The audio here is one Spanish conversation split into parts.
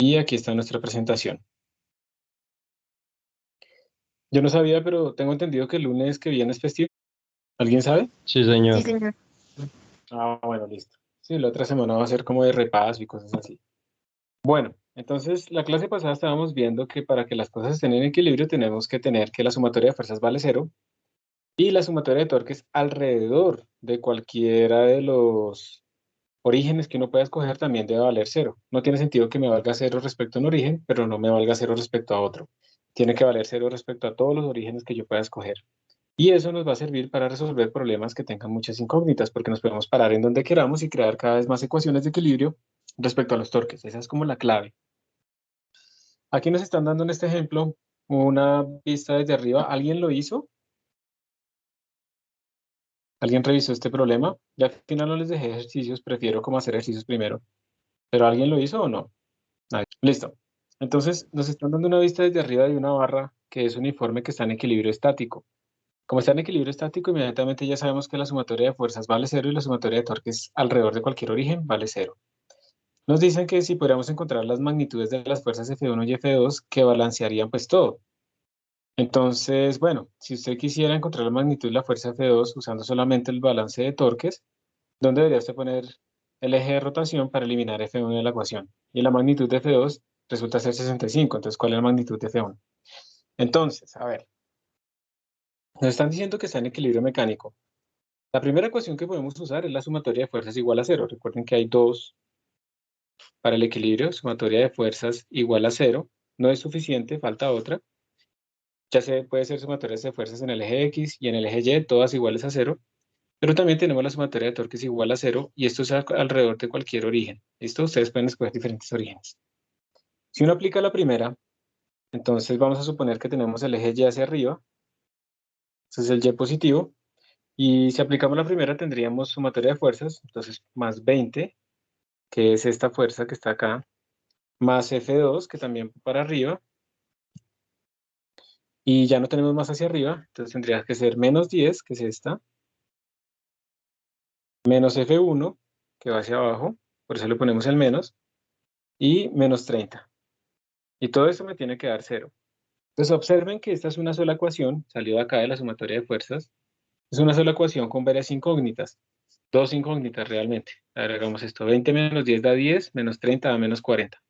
Y aquí está nuestra presentación. Yo no sabía, pero tengo entendido que el lunes que viene es festivo. ¿Alguien sabe? Sí, señor. Sí, señor. Ah, bueno, listo. Sí, la otra semana va a ser como de repaso y cosas así. Bueno, entonces la clase pasada estábamos viendo que para que las cosas estén en equilibrio tenemos que tener que la sumatoria de fuerzas vale cero y la sumatoria de torques alrededor de cualquiera de los orígenes que uno pueda escoger también debe valer cero. No tiene sentido que me valga cero respecto a un origen, pero no me valga cero respecto a otro. Tiene que valer cero respecto a todos los orígenes que yo pueda escoger. Y eso nos va a servir para resolver problemas que tengan muchas incógnitas, porque nos podemos parar en donde queramos y crear cada vez más ecuaciones de equilibrio respecto a los torques. Esa es como la clave. Aquí nos están dando en este ejemplo una vista desde arriba. ¿Alguien lo hizo? ¿Alguien revisó este problema? Ya al final no les dejé ejercicios, prefiero como hacer ejercicios primero. ¿Pero alguien lo hizo o no? Nadie. Listo. Entonces nos están dando una vista desde arriba de una barra que es uniforme que está en equilibrio estático. Como está en equilibrio estático, inmediatamente ya sabemos que la sumatoria de fuerzas vale cero y la sumatoria de torques alrededor de cualquier origen vale cero. Nos dicen que si podríamos encontrar las magnitudes de las fuerzas F1 y F2 que balancearían pues todo. Entonces, bueno, si usted quisiera encontrar la magnitud de la fuerza F2 usando solamente el balance de torques, ¿dónde debería usted poner el eje de rotación para eliminar F1 de la ecuación? Y la magnitud de F2 resulta ser 65, entonces, ¿cuál es la magnitud de F1? Entonces, a ver, nos están diciendo que está en equilibrio mecánico. La primera ecuación que podemos usar es la sumatoria de fuerzas igual a cero. Recuerden que hay dos para el equilibrio, sumatoria de fuerzas igual a cero. No es suficiente, falta otra. Ya se puede ser sumatorias de fuerzas en el eje X y en el eje Y, todas iguales a cero. Pero también tenemos la sumatoria de torques igual a cero y esto es alrededor de cualquier origen. ¿Listo? Ustedes pueden escoger diferentes orígenes. Si uno aplica la primera, entonces vamos a suponer que tenemos el eje Y hacia arriba. Ese es el Y positivo. Y si aplicamos la primera, tendríamos sumatoria de fuerzas, entonces más 20, que es esta fuerza que está acá, más F2, que también para arriba, y ya no tenemos más hacia arriba, entonces tendría que ser menos 10, que es esta, menos F1, que va hacia abajo, por eso le ponemos el menos, y menos 30. Y todo esto me tiene que dar 0. Entonces observen que esta es una sola ecuación, salió de acá de la sumatoria de fuerzas, es una sola ecuación con varias incógnitas, dos incógnitas realmente. Agregamos esto, 20 menos 10 da 10, menos 30 da menos 40.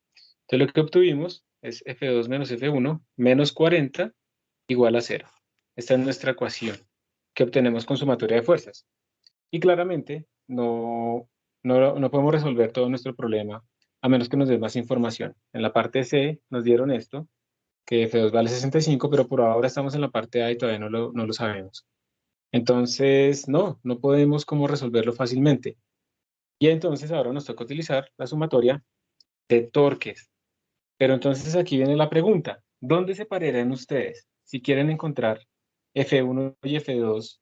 Entonces lo que obtuvimos es F2 menos F1 menos 40 igual a 0. Esta es nuestra ecuación que obtenemos con sumatoria de fuerzas. Y claramente no podemos resolver todo nuestro problema a menos que nos den más información. En la parte C nos dieron esto, que F2 vale 65, pero por ahora estamos en la parte A y todavía no lo sabemos. Entonces, no podemos como resolverlo fácilmente. Y entonces ahora nos toca utilizar la sumatoria de torques. Pero entonces aquí viene la pregunta, ¿dónde se pararían ustedes? Si quieren encontrar F1 y F2,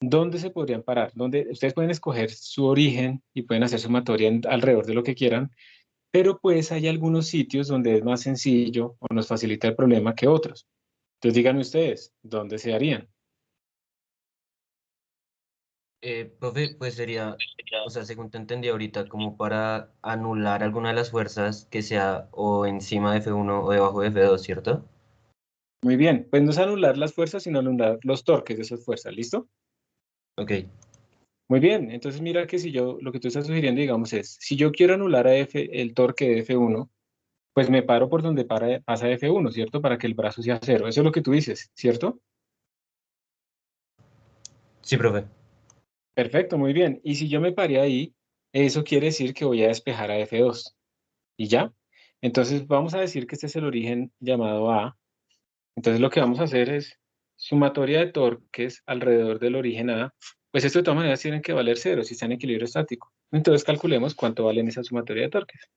¿dónde se podrían parar? ¿Dónde? Ustedes pueden escoger su origen y pueden hacer sumatoria alrededor de lo que quieran, pero pues hay algunos sitios donde es más sencillo o nos facilita el problema que otros. Entonces díganme ustedes, ¿dónde se harían? Profe, pues sería, o sea, según te entendí ahorita, como para anular alguna de las fuerzas que sea o encima de F1 o debajo de F2, ¿cierto? Muy bien, pues no es anular las fuerzas, sino anular los torques de esas fuerzas, ¿listo? Ok, Muy bien, entonces mira que si yo, lo que tú estás sugiriendo, digamos, es, si yo quiero anular a el torque de F1, pues me paro por donde pasa F1, ¿cierto? Para que el brazo sea cero. Eso es lo que tú dices, ¿cierto? sí, profe. Perfecto, muy bien. Y si yo me paré ahí, eso quiere decir que voy a despejar a F2. ¿Y ya? Entonces vamos a decir que este es el origen llamado A. Entonces lo que vamos a hacer es sumatoria de torques alrededor del origen A. Pues esto de todas maneras tienen que valer cero si está en equilibrio estático. Entonces calculemos cuánto valen esa sumatoria de torques.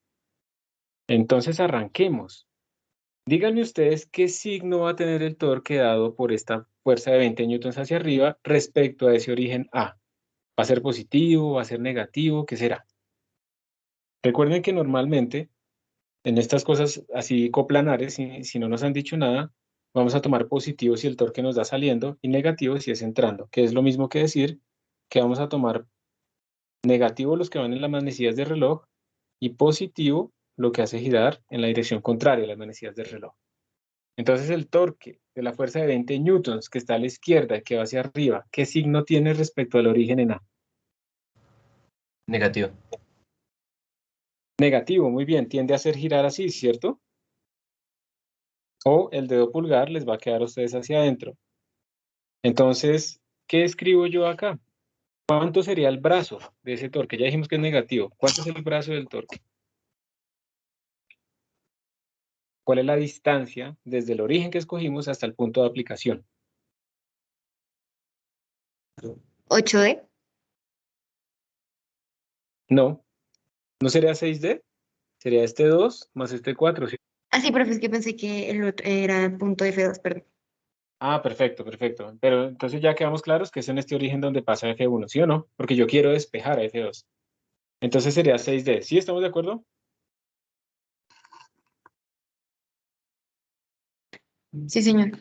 Entonces arranquemos. Díganme ustedes qué signo va a tener el torque dado por esta fuerza de 20 newtons hacia arriba respecto a ese origen A. ¿Va a ser positivo? ¿Va a ser negativo? ¿Qué será? Recuerden que normalmente en estas cosas así coplanares, si no nos han dicho nada, vamos a tomar positivo si el torque nos da saliendo y negativo si es entrando, que es lo mismo que decir que vamos a tomar negativo los que van en las manecillas del reloj y positivo lo que hace girar en la dirección contraria a las manecillas del reloj. Entonces el torque de la fuerza de 20 newtons que está a la izquierda y que va hacia arriba, ¿qué signo tiene respecto al origen en A? Negativo. Negativo, muy bien, tiende a hacer girar así, ¿cierto? O el dedo pulgar les va a quedar a ustedes hacia adentro. Entonces, ¿qué escribo yo acá? ¿Cuánto sería el brazo de ese torque? Ya dijimos que es negativo. ¿Cuánto es el brazo del torque? ¿Cuál es la distancia desde el origen que escogimos hasta el punto de aplicación? 8D. No, ¿no sería 6D? Sería este 2 más este 4. ¿Sí? Ah, sí, profe, es que pensé que el otro era punto F2, perdón. Ah, perfecto, perfecto. Pero entonces ya quedamos claros que es en este origen donde pasa F1, ¿sí o no? Porque yo quiero despejar a F2. Entonces sería 6D. ¿Sí estamos de acuerdo? Sí, señor.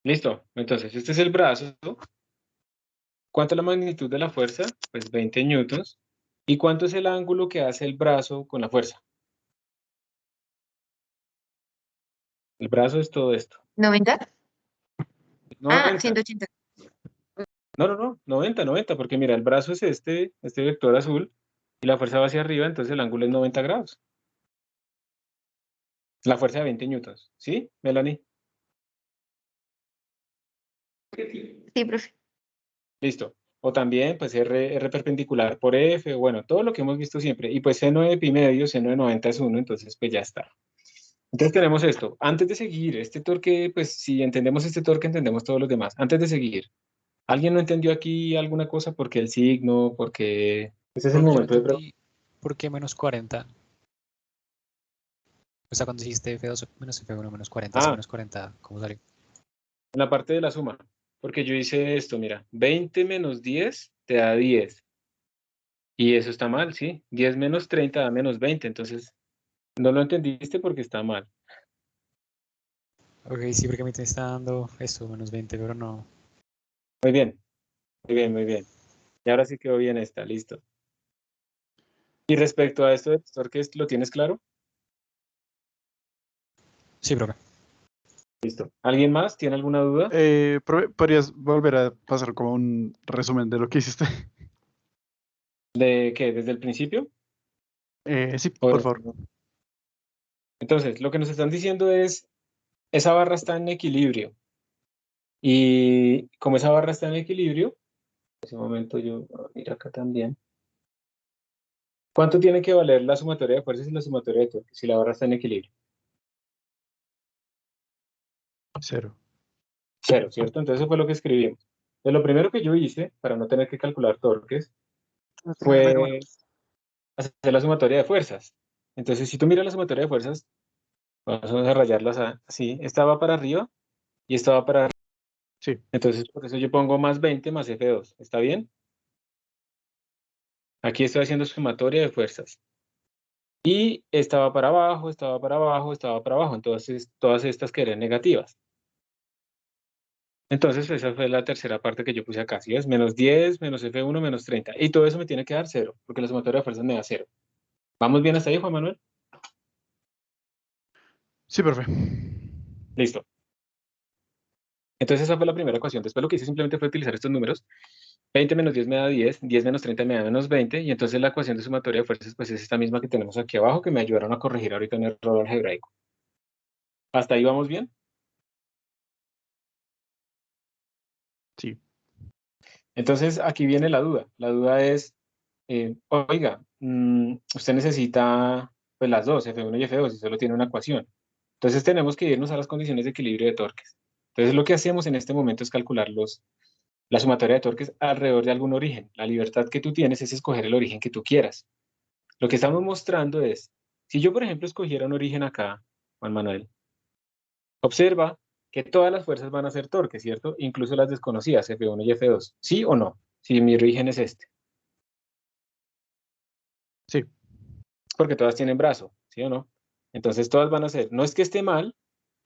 Listo. Entonces, este es el brazo. ¿Cuánto es la magnitud de la fuerza? Pues 20 newtons. ¿Y cuánto es el ángulo que hace el brazo con la fuerza? El brazo es todo esto. 90. Ah, 90. 180. No, no, no. 90, 90. Porque mira, el brazo es este vector azul, y la fuerza va hacia arriba, entonces el ángulo es 90 grados. La fuerza de 20 newtons. ¿Sí, Melanie? Sí, profe. Listo. O también, pues R perpendicular por F, bueno, todo lo que hemos visto siempre. Y pues seno de pi medio, seno de 90 es 1, entonces pues ya está. Entonces tenemos esto. Antes de seguir, este torque, pues si entendemos este torque, entendemos todos los demás. Antes de seguir, ¿alguien no entendió aquí alguna cosa? ¿Porque el signo? Porque ese es el Profe, yo no momento de preguntar. entendí por qué menos 40. O sea, cuando dijiste F2 menos F1 menos 40, ese Ah, menos 40, ¿cómo salió? en la parte de la suma. Porque yo hice esto, mira, 20 menos 10 te da 10. Y eso está mal, ¿sí? 10 menos 30 da menos 20. Entonces, no lo entendiste porque está mal. Ok, sí, porque a mí te está dando esto, menos 20, pero no. Muy bien, muy bien, muy bien. Y ahora sí quedó bien esta, listo. Y respecto a esto de los torques, ¿lo tienes claro? Sí, profe. Listo. ¿Alguien más tiene alguna duda? ¿Podrías volver a pasar como un resumen de lo que hiciste? ¿De qué? ¿Desde el principio? Sí, ¿O por favor. Entonces, lo que nos están diciendo es, esa barra está en equilibrio. Y como esa barra está en equilibrio, en ese momento yo, mira acá también. ¿Cuánto tiene que valer la sumatoria de fuerzas y la sumatoria de torques si la barra está en equilibrio? 0. 0, ¿cierto? Entonces eso fue lo que escribimos. Entonces, lo primero que yo hice, para no tener que calcular torques, fue hacer la sumatoria de fuerzas. Entonces, si tú miras la sumatoria de fuerzas, vamos a rayarlas así. Esta va para arriba y esta va para arriba. Sí, Entonces, por eso yo pongo más 20 más F2. ¿Está bien? Aquí estoy haciendo sumatoria de fuerzas. Y esta va para abajo, esta va para abajo, esta va para abajo. Entonces, todas estas quedan negativas. Entonces, esa fue la tercera parte que yo puse acá. ¿Sí es? Menos 10, menos F1, menos 30. Y todo eso me tiene que dar 0, porque la sumatoria de fuerzas me da 0. ¿Vamos bien hasta ahí, Juan Manuel? sí, profe. Listo. Entonces, esa fue la primera ecuación. Después lo que hice simplemente fue utilizar estos números. 20 menos 10 me da 10, 10 menos 30 me da menos 20, y entonces la ecuación de sumatoria de fuerzas pues es esta misma que tenemos aquí abajo, que me ayudaron a corregir ahorita un error algebraico. ¿Hasta ahí vamos bien? Sí. Entonces, aquí viene la duda. La duda es, oiga, usted necesita pues las dos, F1 y F2, y solo tiene una ecuación. Entonces tenemos que irnos a las condiciones de equilibrio de torques. Entonces lo que hacemos en este momento es calcular la sumatoria de torques alrededor de algún origen. La libertad que tú tienes es escoger el origen que tú quieras. Lo que estamos mostrando es, si yo, por ejemplo, escogiera un origen acá, Juan Manuel, observa que todas las fuerzas van a ser torques, ¿cierto? Incluso las desconocidas, F1 y F2. ¿Sí o no? Si mi origen es este. Sí. Porque todas tienen brazo, ¿sí o no? Entonces todas van a ser, no es que esté mal,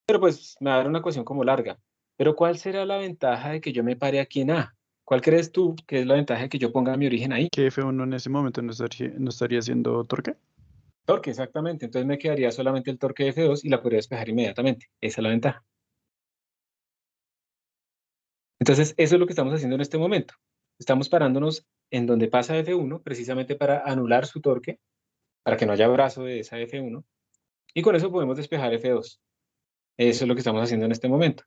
pero pues me va a dar una ecuación como larga. Pero ¿cuál será la ventaja de que yo me pare aquí en A? ¿Cuál crees tú que es la ventaja de que yo ponga mi origen ahí? Que F1 en ese momento no estaría haciendo torque. Torque, exactamente. Entonces me quedaría solamente el torque de F2 y la podría despejar inmediatamente. Esa es la ventaja. Entonces, eso es lo que estamos haciendo en este momento. Estamos parándonos en donde pasa F1, precisamente para anular su torque, para que no haya brazo de esa F1, y con eso podemos despejar F2. Eso es lo que estamos haciendo en este momento.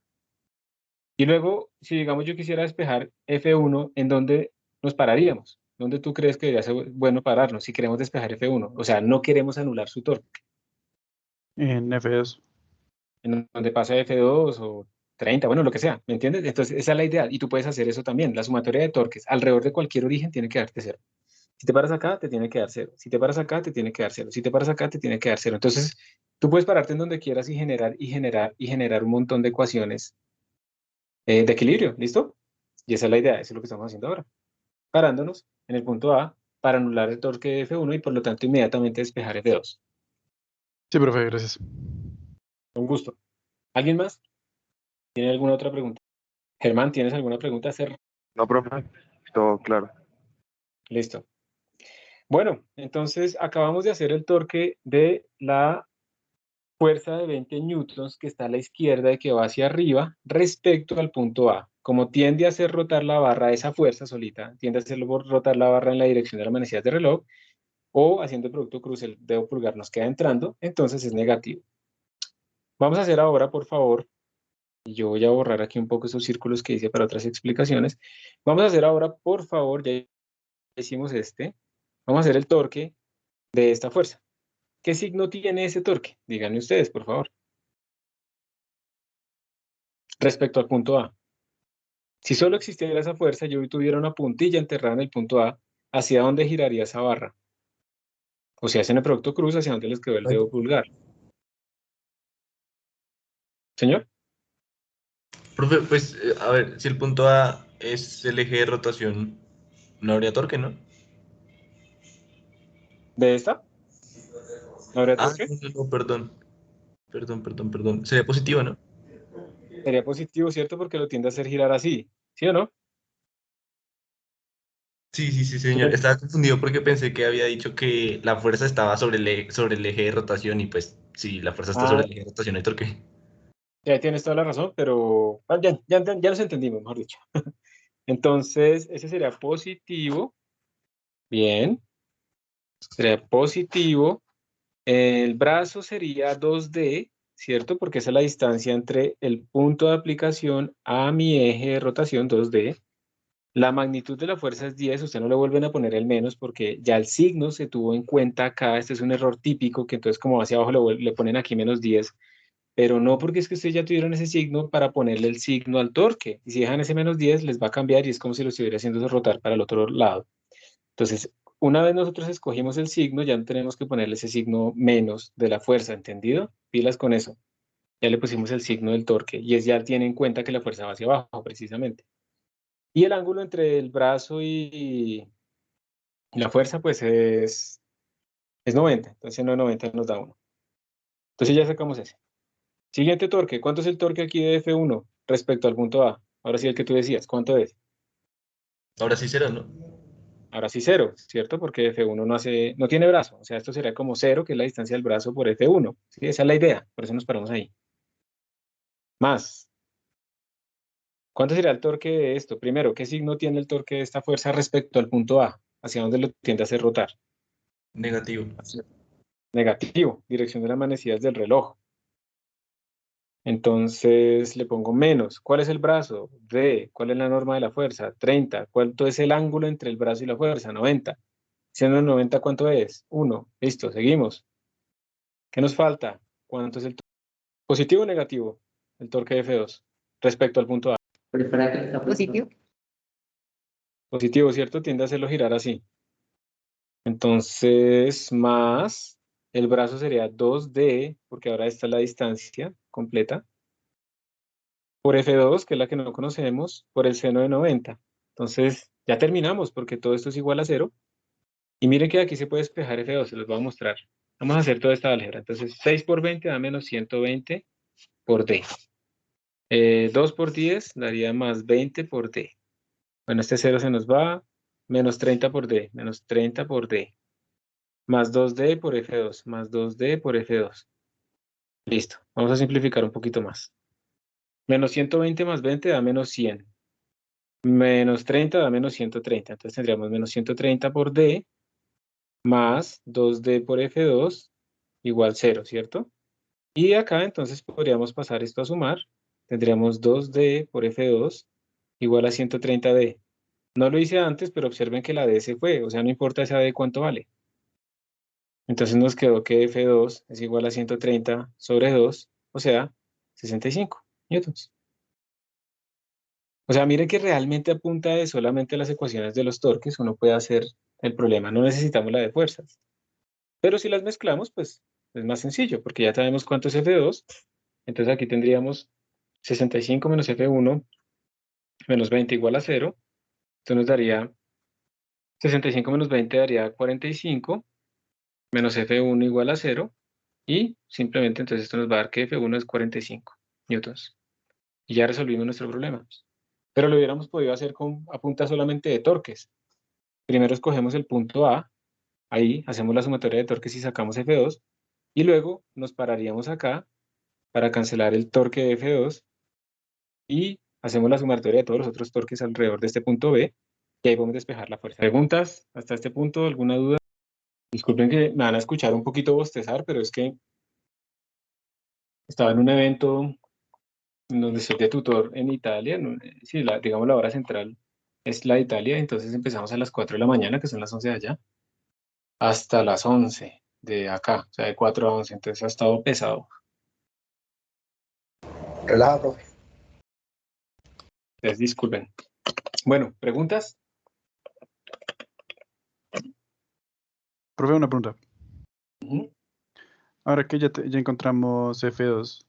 Y luego, si digamos yo quisiera despejar F1, ¿en dónde nos pararíamos? ¿Dónde tú crees que debería ser bueno pararnos si queremos despejar F1? O sea, no queremos anular su torque. En F2. En donde pasa F2 o 30, bueno, lo que sea, ¿me entiendes? Entonces, esa es la idea. Y tú puedes hacer eso también. La sumatoria de torques alrededor de cualquier origen tiene que darte cero. Si te paras acá, te tiene que dar cero. Si te paras acá, te tiene que dar cero. Si te paras acá, te tiene que dar cero. Entonces, tú puedes pararte en donde quieras y generar y generar y generar un montón de ecuaciones de equilibrio, ¿listo? Y esa es la idea, eso es lo que estamos haciendo ahora. Parándonos en el punto A para anular el torque de F1 y por lo tanto inmediatamente despejar F2. Sí, profe, gracias. Un gusto. ¿Alguien más? ¿Tiene alguna otra pregunta? Germán, ¿tienes alguna pregunta a hacer? No, profe, todo claro. Listo. Bueno, entonces acabamos de hacer el torque de la fuerza de 20 newtons que está a la izquierda y que va hacia arriba respecto al punto A. Como tiende a hacer rotar la barra esa fuerza solita, tiende a hacer rotar la barra en la dirección de las manecillas de reloj, o haciendo el producto cruz, el dedo pulgar nos queda entrando, entonces es negativo. Vamos a hacer ahora, por favor, y yo voy a borrar aquí un poco esos círculos que hice para otras explicaciones. Vamos a hacer ahora, por favor, ya hicimos este, vamos a hacer el torque de esta fuerza. ¿Qué signo tiene ese torque? Díganme ustedes, por favor. Respecto al punto A. Si solo existiera esa fuerza, yo tuviera una puntilla enterrada en el punto A, ¿hacia dónde giraría esa barra? O si hacen el producto cruz, ¿hacia dónde les quedó el dedo pulgar? ¿Señor? Profe, pues, a ver, si el punto A es el eje de rotación, no habría torque, ¿no? ¿De esta? ¿No habría Ah, torque? no, perdón. Perdón. Sería positivo, ¿no? Sería positivo, ¿cierto? Porque lo tiende a hacer girar así, ¿sí o no? Sí, señor. Estaba confundido porque pensé que había dicho que la fuerza estaba sobre el eje de rotación y pues, si la fuerza está sobre Ah, el eje de rotación, hay torque. ya tienes toda la razón, pero ya nos entendimos, mejor dicho. Entonces, ese sería positivo. Bien, sería positivo. El brazo sería 2D, ¿cierto? Porque esa es la distancia entre el punto de aplicación a mi eje de rotación 2D. La magnitud de la fuerza es 10, usted no le vuelven a poner el menos porque ya el signo se tuvo en cuenta acá. Este es un error típico que entonces como hacia abajo le ponen aquí menos 10, pero no porque es que ustedes ya tuvieron ese signo para ponerle el signo al torque. Y si dejan ese menos 10, les va a cambiar y es como si lo estuviera haciendo rotar para el otro lado. Entonces, una vez nosotros escogimos el signo, ya no tenemos que ponerle ese signo menos de la fuerza, ¿entendido? Pilas con eso. Ya le pusimos el signo del torque y es ya tiene en cuenta que la fuerza va hacia abajo, precisamente. Y el ángulo entre el brazo y la fuerza, pues es 90. Entonces, 90 nos da 1. Entonces ya sacamos ese. Siguiente torque. ¿Cuánto es el torque aquí de F1 respecto al punto A? Ahora sí, el que tú decías. ¿Cuánto es? Ahora sí será, ¿no? Ahora sí 0, ¿cierto? Porque F1 no tiene brazo. O sea, esto sería como 0, que es la distancia del brazo por F1. ¿Sí? Esa es la idea. Por eso nos paramos ahí. Más. ¿Cuánto sería el torque de esto? Primero, ¿qué signo tiene el torque de esta fuerza respecto al punto A? ¿Hacia dónde lo tiende a hacer rotar? Negativo. Negativo. Dirección de las manecillas del reloj. Entonces le pongo menos. ¿Cuál es el brazo? D. ¿Cuál es la norma de la fuerza? 30. ¿Cuánto es el ángulo entre el brazo y la fuerza? 90. Siendo 90, ¿cuánto es? 1. Listo, seguimos. ¿Qué nos falta? ¿Cuánto es el positivo o negativo? El torque de F2 respecto al punto A. Positivo. Positivo, ¿cierto? Tiende a hacerlo girar así. Entonces, más el brazo sería 2D, porque ahora esta es la distancia completa, por F2, que es la que no conocemos, por el seno de 90. Entonces, ya terminamos, porque todo esto es igual a 0. Y miren que aquí se puede despejar F2, se los voy a mostrar. Vamos a hacer toda esta álgebra. Entonces, 6 por 20 da menos 120 por D. 2 por 10 daría más 20 por D. Bueno, este 0 se nos va, menos 30 por D, menos 30 por D. más 2D por F2, más 2D por F2. Listo. Vamos a simplificar un poquito más. Menos 120 más 20 da menos 100. Menos 30 da menos 130. Entonces tendríamos menos 130 por D más 2D por F2 igual 0, ¿cierto? Y acá entonces podríamos pasar esto a sumar. Tendríamos 2D por F2 igual a 130D. No lo hice antes, pero observen que la D se fue, o sea, no importa esa D cuánto vale. Entonces nos quedó que F2 es igual a 130 sobre 2, o sea, 65 newtons. O sea, miren que realmente apunta de solamente las ecuaciones de los torques, uno puede hacer el problema, no necesitamos la de fuerzas. Pero si las mezclamos, pues es más sencillo, porque ya sabemos cuánto es F2. Entonces aquí tendríamos 65 menos F1 menos 20 igual a 0. Esto nos daría 65 menos 20 daría 45, menos F1 igual a 0. Y simplemente entonces esto nos va a dar que F1 es 45 newtons. Y ya resolvimos nuestro problema. Pero lo hubiéramos podido hacer a punta solamente de torques. Primero escogemos el punto A, ahí hacemos la sumatoria de torques y sacamos F2. Y luego nos pararíamos acá para cancelar el torque de F2 y hacemos la sumatoria de todos los otros torques alrededor de este punto B y ahí podemos despejar la fuerza. ¿Preguntas hasta este punto? ¿Alguna duda? Disculpen que me van a escuchar un poquito bostezar, pero es que estaba en un evento donde estoy de tutor en Italia. Sí, digamos la hora central es la de Italia, entonces empezamos a las 4 de la mañana, que son las 11 de allá, hasta las 11 de acá, o sea, de 4 a 11, entonces ha estado pesado. Relaja, profe. Entonces, disculpen. Bueno, ¿preguntas? Profe, una pregunta. Ujú. Ahora que ya encontramos F2,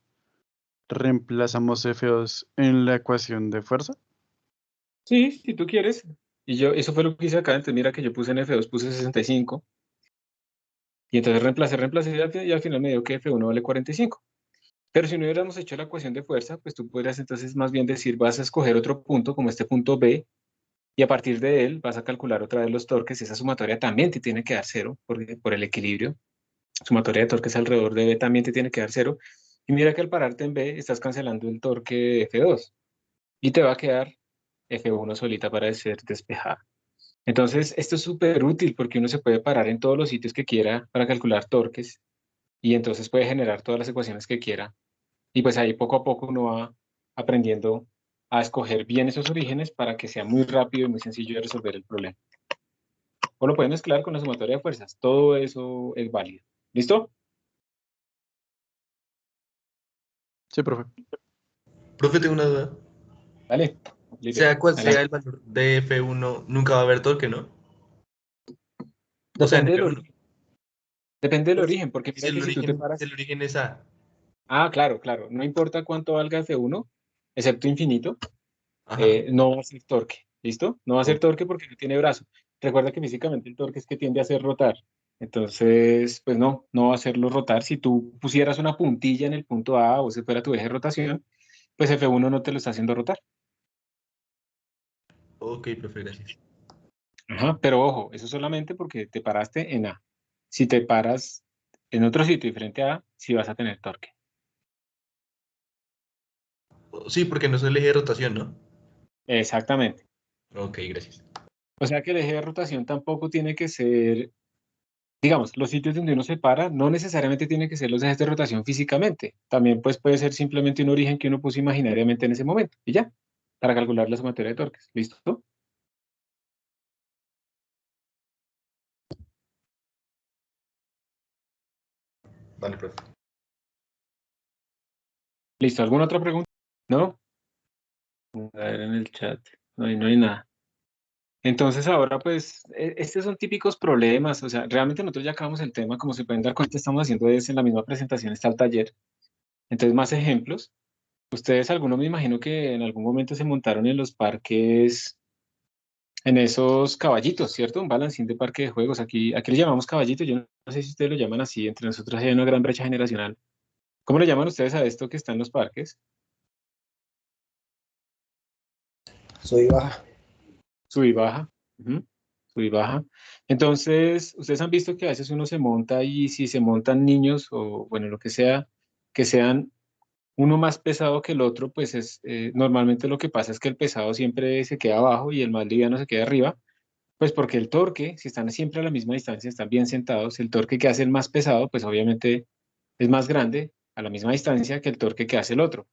¿reemplazamos F2 en la ecuación de fuerza? Sí, si tú quieres. Y yo, eso fue lo que hice acá, entonces mira que yo puse en F2, puse 65. Y entonces reemplacé y al final me dio que F1 vale 45. Pero si no hubiéramos hecho la ecuación de fuerza, pues tú podrías entonces más bien decir, vas a escoger otro punto como este punto B, y a partir de él vas a calcular otra vez los torques. Esa sumatoria también te tiene que dar 0 por el equilibrio. Sumatoria de torques alrededor de B también te tiene que dar 0. Y mira que al pararte en B estás cancelando el torque de F2 y te va a quedar F1 solita para ser despejada. Entonces, esto es súper útil porque uno se puede parar en todos los sitios que quiera para calcular torques y entonces puede generar todas las ecuaciones que quiera. Y pues ahí poco a poco uno va aprendiendo a escoger bien esos orígenes para que sea muy rápido y muy sencillo de resolver el problema. O lo pueden mezclar con la sumatoria de fuerzas. Todo eso es válido. ¿Listo? Sí, profe. Profe, tengo una duda. Dale. Sea cual Adelante. sea el valor de F1, nunca va a haber torque, ¿no? O sea, en Depende del F1. origen. Depende del Pues, origen, porque si mira que si tú te si paras... el origen es A. Ah, claro, claro. No importa cuánto valga F1, excepto infinito, Ajá. no va a ser torque. ¿Listo? No va a ser Ok. torque porque no tiene brazo. Recuerda que físicamente el torque es que tiende a hacer rotar. Entonces, pues no va a hacerlo rotar. Si tú pusieras una puntilla en el punto A o si fuera tu eje de rotación, pues F1 no te lo está haciendo rotar. Ok, profe, gracias. Ajá, pero ojo, eso solamente porque te paraste en A. Si te paras en otro sitio diferente a A, sí vas a tener torque. Sí, porque no es el eje de rotación, ¿no? Exactamente. Ok, gracias. O sea que el eje de rotación tampoco tiene que ser, digamos, los sitios donde uno se para no necesariamente tiene que ser los ejes de rotación físicamente. También pues puede ser simplemente un origen que uno puso imaginariamente en ese momento y ya, para calcular la sumatoria de torques. ¿Listo? Vale, profe. ¿Listo? ¿Alguna otra pregunta? ¿No? A ver en el chat. No hay nada. Entonces ahora pues estos son típicos problemas, o sea, realmente nosotros ya acabamos el tema, como se pueden dar cuenta, estamos haciendo es en la misma presentación, está el taller. Entonces más ejemplos. Ustedes, algunos me imagino que en algún momento se montaron en los parques, en esos caballitos, ¿cierto? Un balancín de parque de juegos. Aquí le llamamos caballitos, yo no sé si ustedes lo llaman así, entre nosotros hay una gran brecha generacional. ¿Cómo le llaman ustedes a esto que está en los parques? Soy baja. Sub y baja. Ujú. sub y baja. Entonces, ustedes han visto que a veces uno se monta y si se montan niños o bueno, lo que sea, que sean uno más pesado que el otro, pues normalmente lo que pasa es que el pesado siempre se queda abajo y el más liviano se queda arriba, pues porque el torque, si están siempre a la misma distancia, están bien sentados, el torque que hace el más pesado, pues obviamente es más grande a la misma distancia que el torque que hace el otro.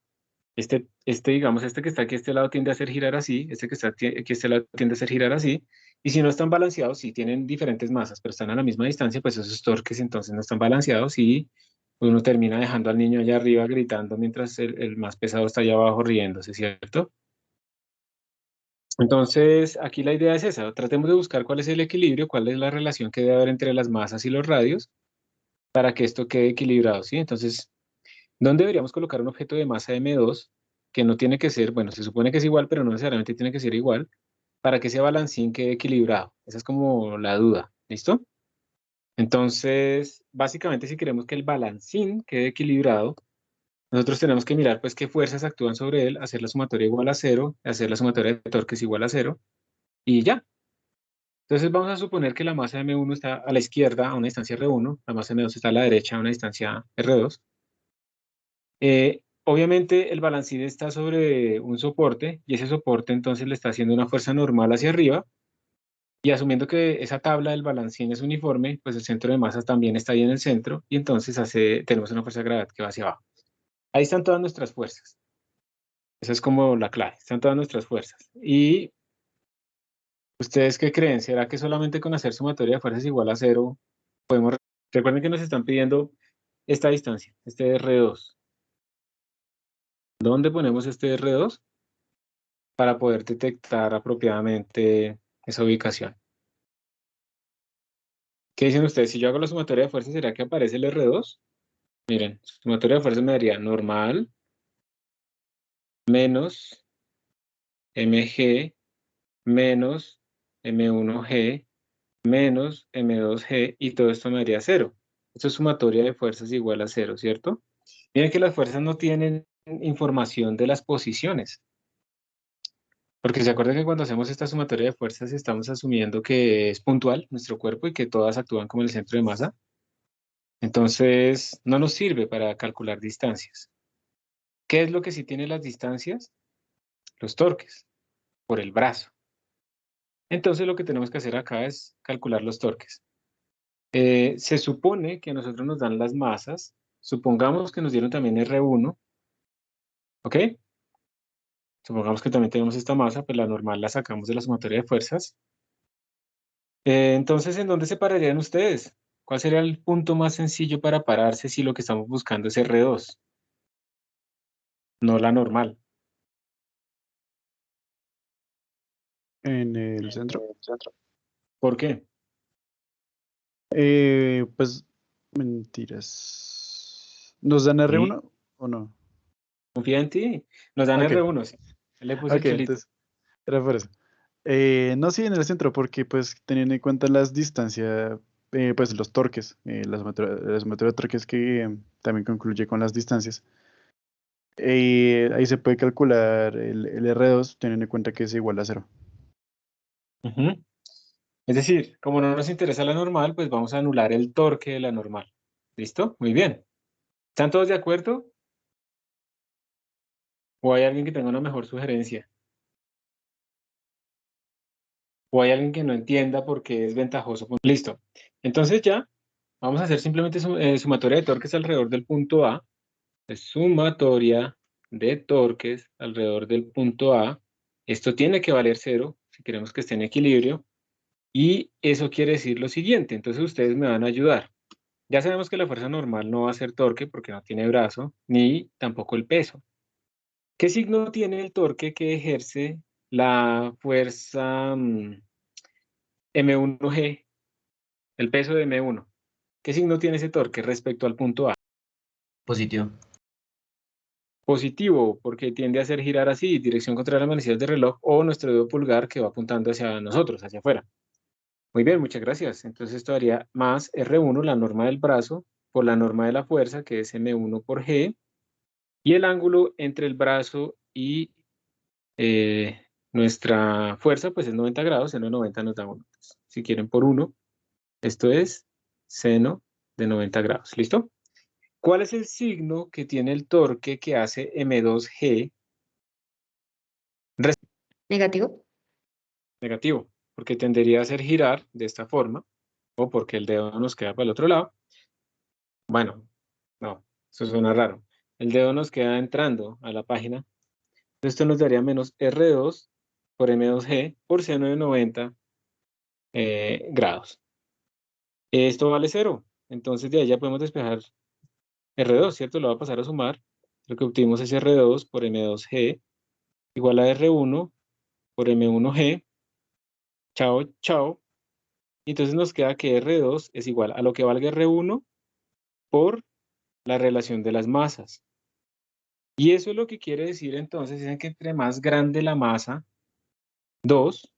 Digamos, este que está aquí a este lado tiende a hacer girar así, este que está aquí a este lado tiende a hacer girar así, y si no están balanceados, si tienen diferentes masas, pero están a la misma distancia, pues esos torques entonces no están balanceados y uno termina dejando al niño allá arriba gritando mientras el más pesado está allá abajo riéndose, ¿cierto? Entonces, aquí la idea es esa, tratemos de buscar cuál es el equilibrio, cuál es la relación que debe haber entre las masas y los radios para que esto quede equilibrado, ¿sí? Entonces, ¿dónde deberíamos colocar un objeto de masa M2 que no tiene que ser, bueno, se supone que es igual, pero no necesariamente tiene que ser igual, para que ese balancín quede equilibrado? Esa es como la duda, ¿listo? Entonces, básicamente, si queremos que el balancín quede equilibrado, nosotros tenemos que mirar, pues, qué fuerzas actúan sobre él, hacer la sumatoria igual a 0, hacer la sumatoria de torques igual a 0, y ya. Entonces, vamos a suponer que la masa M1 está a la izquierda, a una distancia R1, la masa M2 está a la derecha, a una distancia R2. Obviamente el balancín está sobre un soporte y ese soporte entonces le está haciendo una fuerza normal hacia arriba y asumiendo que esa tabla del balancín es uniforme, pues el centro de masa también está ahí en el centro y entonces tenemos una fuerza de gravedad que va hacia abajo. Ahí están todas nuestras fuerzas. Esa es como la clave, están todas nuestras fuerzas. ¿Y ustedes qué creen? ¿Será que solamente con hacer sumatoria de fuerzas igual a 0 podemos... Recuerden que nos están pidiendo esta distancia, este R2. ¿Dónde ponemos este R2? Para poder detectar apropiadamente esa ubicación. ¿Qué dicen ustedes? Si yo hago la sumatoria de fuerzas, ¿será que aparece el R2? Miren, sumatoria de fuerzas me daría normal menos mg menos m1g menos m2g y todo esto me daría 0. Esto es sumatoria de fuerzas igual a 0, ¿cierto? Miren que las fuerzas no tienen información de las posiciones. Porque se acuerda que cuando hacemos esta sumatoria de fuerzas estamos asumiendo que es puntual nuestro cuerpo y que todas actúan como el centro de masa. Entonces, no nos sirve para calcular distancias. ¿Qué es lo que sí tiene las distancias? Los torques, por el brazo. Entonces, lo que tenemos que hacer acá es calcular los torques. Se supone que a nosotros nos dan las masas. Supongamos que nos dieron también R1. ¿Ok? Supongamos que también tenemos esta masa, pues la normal la sacamos de la sumatoria de fuerzas. Entonces, ¿en dónde se pararían ustedes? ¿Cuál sería el punto más sencillo para pararse si lo que estamos buscando es R2? No la normal. En el centro. ¿Por qué? Pues, mentiras. ¿Nos dan R1 o no? Confía en ti. Nos dan Ok. R1, sí. Le puse el Ok, chulito. entonces, era por eso. No, sí, en el centro, porque pues teniendo en cuenta las distancias, pues los torques, la sumatoria de torques que también concluye con las distancias. Ahí se puede calcular el R2 teniendo en cuenta que es igual a 0. Ujú. Es decir, como no nos interesa la normal, pues vamos a anular el torque de la normal. ¿Listo? Muy bien. ¿Están todos de acuerdo? ¿O hay alguien que tenga una mejor sugerencia? ¿O hay alguien que no entienda por qué es ventajoso? Listo. Entonces ya, vamos a hacer simplemente sumatoria de torques alrededor del punto A. Es sumatoria de torques alrededor del punto A. Esto tiene que valer 0 si queremos que esté en equilibrio. Y eso quiere decir lo siguiente. Entonces ustedes me van a ayudar. Ya sabemos que la fuerza normal no va a ser torque porque no tiene brazo, ni tampoco el peso. ¿Qué signo tiene el torque que ejerce la fuerza M1G, el peso de M1? ¿Qué signo tiene ese torque respecto al punto A? Positivo. Positivo, porque tiende a hacer girar así, dirección contraria a las manecillas del reloj o nuestro dedo pulgar que va apuntando hacia nosotros, hacia afuera. Muy bien, muchas gracias. Entonces esto haría más R1, la norma del brazo, por la norma de la fuerza, que es M1 por G, y el ángulo entre el brazo y nuestra fuerza, pues es 90 grados, en los 90 nos da 1. si quieren por 1. Esto es seno de 90 grados. ¿Listo? ¿Cuál es el signo que tiene el torque que hace M2G Negativo. negativo? Porque tendería a hacer girar de esta forma, o porque el dedo nos queda para el otro lado. Bueno, no, eso suena raro. El dedo nos queda entrando a la página. Esto nos daría menos R2 por M2G por seno de 90 grados. Esto vale 0. Entonces de ahí ya podemos despejar R2, ¿cierto? Lo va a pasar a sumar. Lo que obtuvimos es R2 por M2G igual a R1 por M1G. Chao, chao. Y entonces nos queda que R2 es igual a lo que valga R1 por la relación de las masas. Y eso es lo que quiere decir entonces, es que entre más grande la masa 2,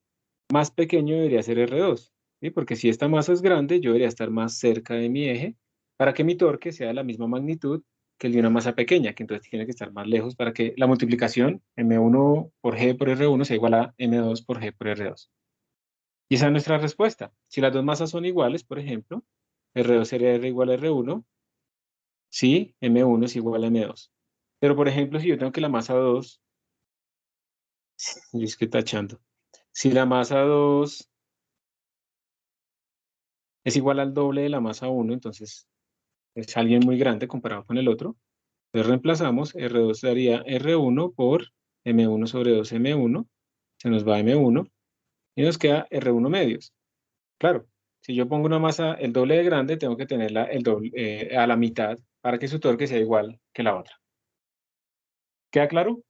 más pequeño debería ser R2. ¿Sí? Porque si esta masa es grande, yo debería estar más cerca de mi eje para que mi torque sea de la misma magnitud que el de una masa pequeña, que entonces tiene que estar más lejos para que la multiplicación M1 por G por R1 sea igual a M2 por G por R2. Y esa es nuestra respuesta. Si las dos masas son iguales, por ejemplo, R2 sería R igual a R1, sí, M1 es igual a M2. Pero, por ejemplo, si yo tengo que la masa 2, yo es que tachando, si la masa 2 es igual al doble de la masa 1, entonces es alguien muy grande comparado con el otro. Entonces reemplazamos, R2 daría R1 por M1 sobre 2 M1, se nos va M1, y nos queda R1 medios. Claro, si yo pongo una masa el doble de grande, tengo que tenerla a la mitad para que su torque sea igual que la otra. ¿Queda claro?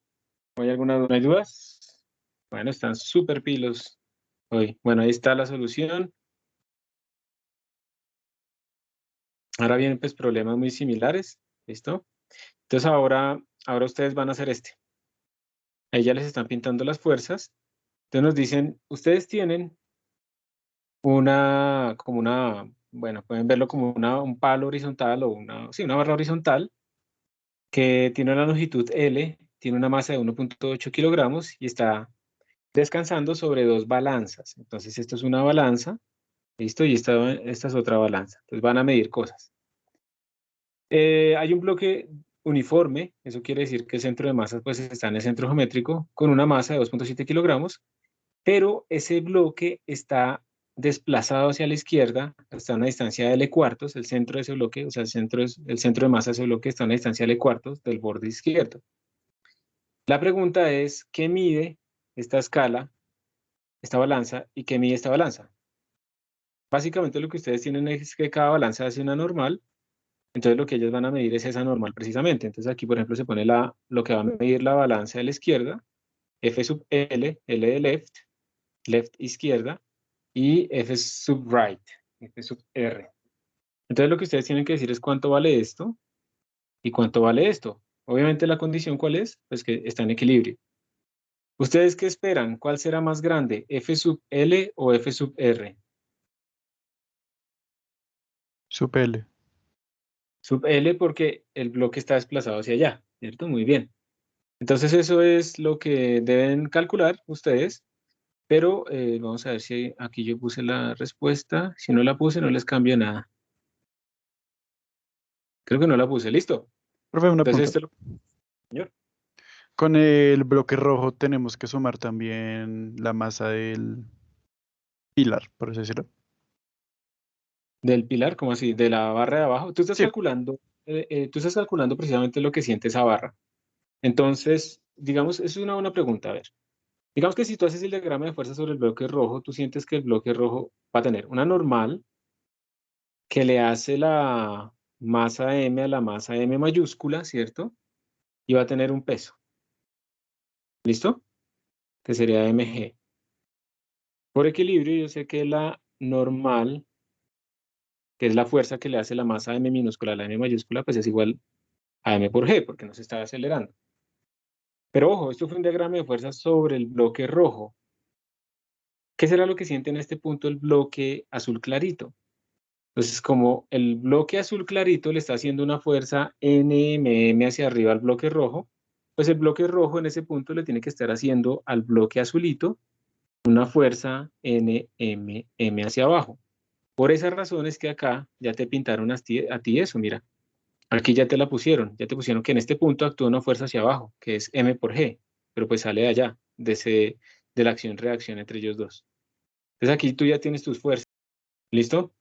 ¿Hay alguna duda? ¿No hay dudas? Bueno, están súper pilos hoy. Bueno, ahí está la solución. Ahora vienen pues problemas muy similares. ¿Listo? Entonces ahora ustedes van a hacer este. Ahí ya les están pintando las fuerzas. Entonces nos dicen, ustedes tienen bueno, pueden verlo como un palo horizontal o una barra horizontal que tiene una longitud L, tiene una masa de 1.8 kilogramos y está descansando sobre dos balanzas. Entonces esto es una balanza, ¿listo? Y esta es otra balanza. Entonces van a medir cosas. Hay un bloque uniforme, eso quiere decir que el centro de masas pues está en el centro geométrico con una masa de 2.7 kilogramos, pero ese bloque está desplazado hacia la izquierda, está a una distancia de L cuartos, el centro de ese bloque, o sea, el centro de masa de ese bloque está a una distancia de L cuartos del borde izquierdo. La pregunta es, ¿qué mide esta escala, esta balanza, y qué mide esta balanza? Básicamente lo que ustedes tienen es que cada balanza hace una normal, entonces lo que ellos van a medir es esa normal precisamente. Entonces aquí, por ejemplo, se pone lo que va a medir la balanza de la izquierda, F sub L, L de left, left izquierda, y F sub right, F sub R. Entonces lo que ustedes tienen que decir es cuánto vale esto y cuánto vale esto. Obviamente la condición, ¿cuál es? Pues que está en equilibrio. ¿Ustedes qué esperan? ¿Cuál será más grande, F sub L o F sub R? Sub L. Sub L porque el bloque está desplazado hacia allá, ¿cierto? Muy bien. Entonces eso es lo que deben calcular ustedes, pero vamos a ver si aquí yo puse la respuesta. Si no la puse, no les cambio nada. Creo que no la puse, listo. Profe, una Entonces pregunta. señor. Con el bloque rojo tenemos que sumar también la masa del pilar, por así decirlo. Del pilar, ¿cómo así? De la barra de abajo. Tú estás Sí. calculando precisamente lo que siente esa barra. Entonces, digamos, eso es una buena pregunta. A ver, digamos que si tú haces el diagrama de fuerza sobre el bloque rojo, tú sientes que el bloque rojo va a tener una normal que le hace la masa M a la masa M mayúscula, ¿cierto? Y va a tener un peso. ¿Listo? Que sería mg. Por equilibrio, yo sé que la normal, que es la fuerza que le hace la masa M minúscula a la M mayúscula, pues es igual a M por G, porque no se está acelerando. Pero ojo, esto fue un diagrama de fuerza sobre el bloque rojo. ¿Qué será lo que siente en este punto el bloque azul clarito? Entonces, como el bloque azul clarito le está haciendo una fuerza NMM hacia arriba al bloque rojo, pues el bloque rojo en ese punto le tiene que estar haciendo al bloque azulito una fuerza NMM hacia abajo. Por esa razón es que acá ya te pintaron a ti eso, mira. Aquí ya te la pusieron, ya te pusieron que en este punto actúa una fuerza hacia abajo, que es M por G, pero pues sale de allá, de la acción-reacción entre ellos dos. Entonces aquí tú ya tienes tus fuerzas. ¿Listo?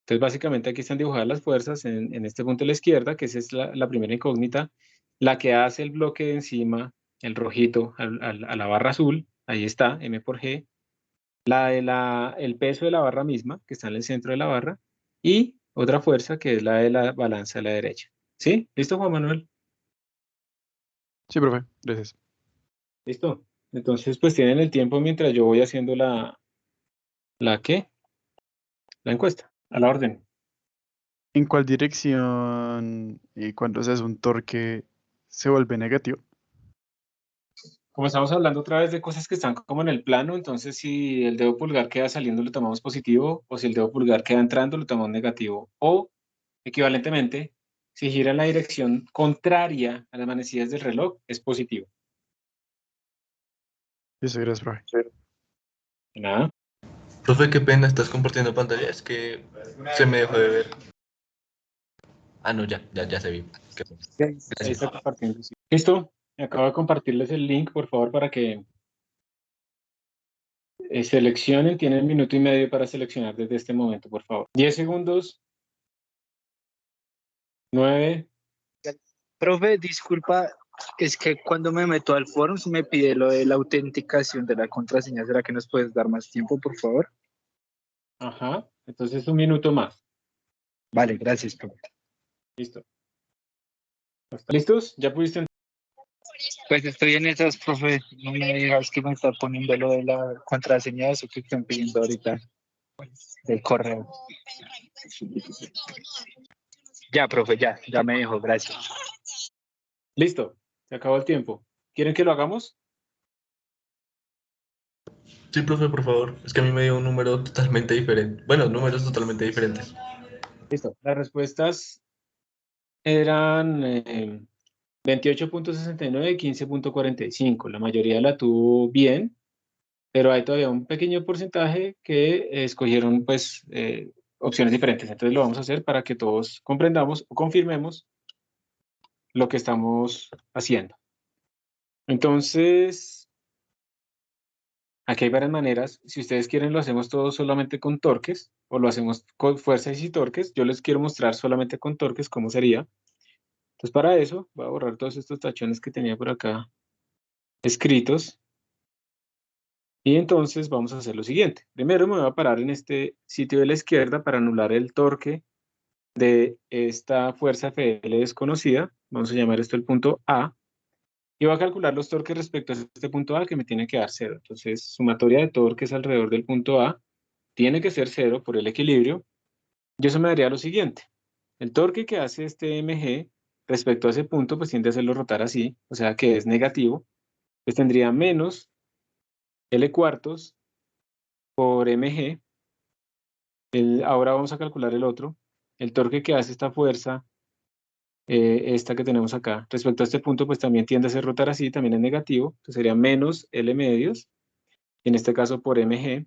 Entonces básicamente aquí están dibujadas las fuerzas en este punto de la izquierda, que esa es la primera incógnita, la que hace el bloque de encima, el rojito, a la barra azul, ahí está, M por G, el peso de la barra misma, que está en el centro de la barra, y otra fuerza que es la de la balanza a la derecha. ¿Sí? ¿Listo, Juan Manuel? Sí, profe, gracias. ¿Listo? Entonces, pues tienen el tiempo mientras yo voy haciendo ¿la qué? La encuesta, a la orden. ¿En cuál dirección cuando se hace un torque se vuelve negativo? Como estamos hablando otra vez de cosas que están como en el plano, entonces si el dedo pulgar queda saliendo lo tomamos positivo, o si el dedo pulgar queda entrando lo tomamos negativo, o equivalentemente, si gira en la dirección contraria a las manecillas del reloj, es positivo. Eso, gracias, profe. Nada. Profe, qué pena, estás compartiendo pantalla, es que se me dejó de ver. Ah, no, ya se vi. Qué pena. Ahí está compartiendo. Sí. Listo. Acabo de compartirles el link, por favor, para que seleccionen. Tienen 1 minuto y medio para seleccionar desde este momento, por favor. 10 segundos. 9. Profe, disculpa, es que cuando me meto al foro se me pide lo de la autenticación de la contraseña. ¿Será que nos puedes dar más tiempo, por favor? Ajá. Entonces 1 minuto más. Vale, gracias, profe. Listo. ¿Listos? ¿Ya pudiste? Pues estoy en esas, profe. No me digas que me está poniendo lo de la contraseña, eso que están pidiendo ahorita del correo. Ya, profe, ya me dijo, gracias. Listo. Se acabó el tiempo. ¿Quieren que lo hagamos? Sí, profe, por favor. Es que a mí me dio un número totalmente diferente. Bueno, números totalmente diferentes. Listo. Las respuestas eran 28.69 y 15.45. La mayoría la tuvo bien, pero hay todavía un pequeño porcentaje que escogieron pues opciones diferentes. Entonces lo vamos a hacer para que todos comprendamos o confirmemos lo que estamos haciendo. Entonces, aquí hay varias maneras. Si ustedes quieren, lo hacemos todo solamente con torques o lo hacemos con fuerzas y torques. Yo les quiero mostrar solamente con torques cómo sería. Entonces, para eso, voy a borrar todos estos tachones que tenía por acá escritos. Y entonces vamos a hacer lo siguiente. Primero me voy a parar en este sitio de la izquierda para anular el torque de esta fuerza FL desconocida. Vamos a llamar esto el punto A. Y voy a calcular los torques respecto a este punto A que me tiene que dar 0. Entonces, sumatoria de torques alrededor del punto A tiene que ser 0 por el equilibrio. Y eso me daría lo siguiente. El torque que hace este MG respecto a ese punto, pues tiende a hacerlo rotar así, o sea que es negativo. Pues tendría menos L cuartos por mg. Ahora vamos a calcular el otro. El torque que hace esta fuerza, esta que tenemos acá, respecto a este punto, pues también tiende a ser rotar así, también es negativo. Entonces sería menos L medios, en este caso por mg.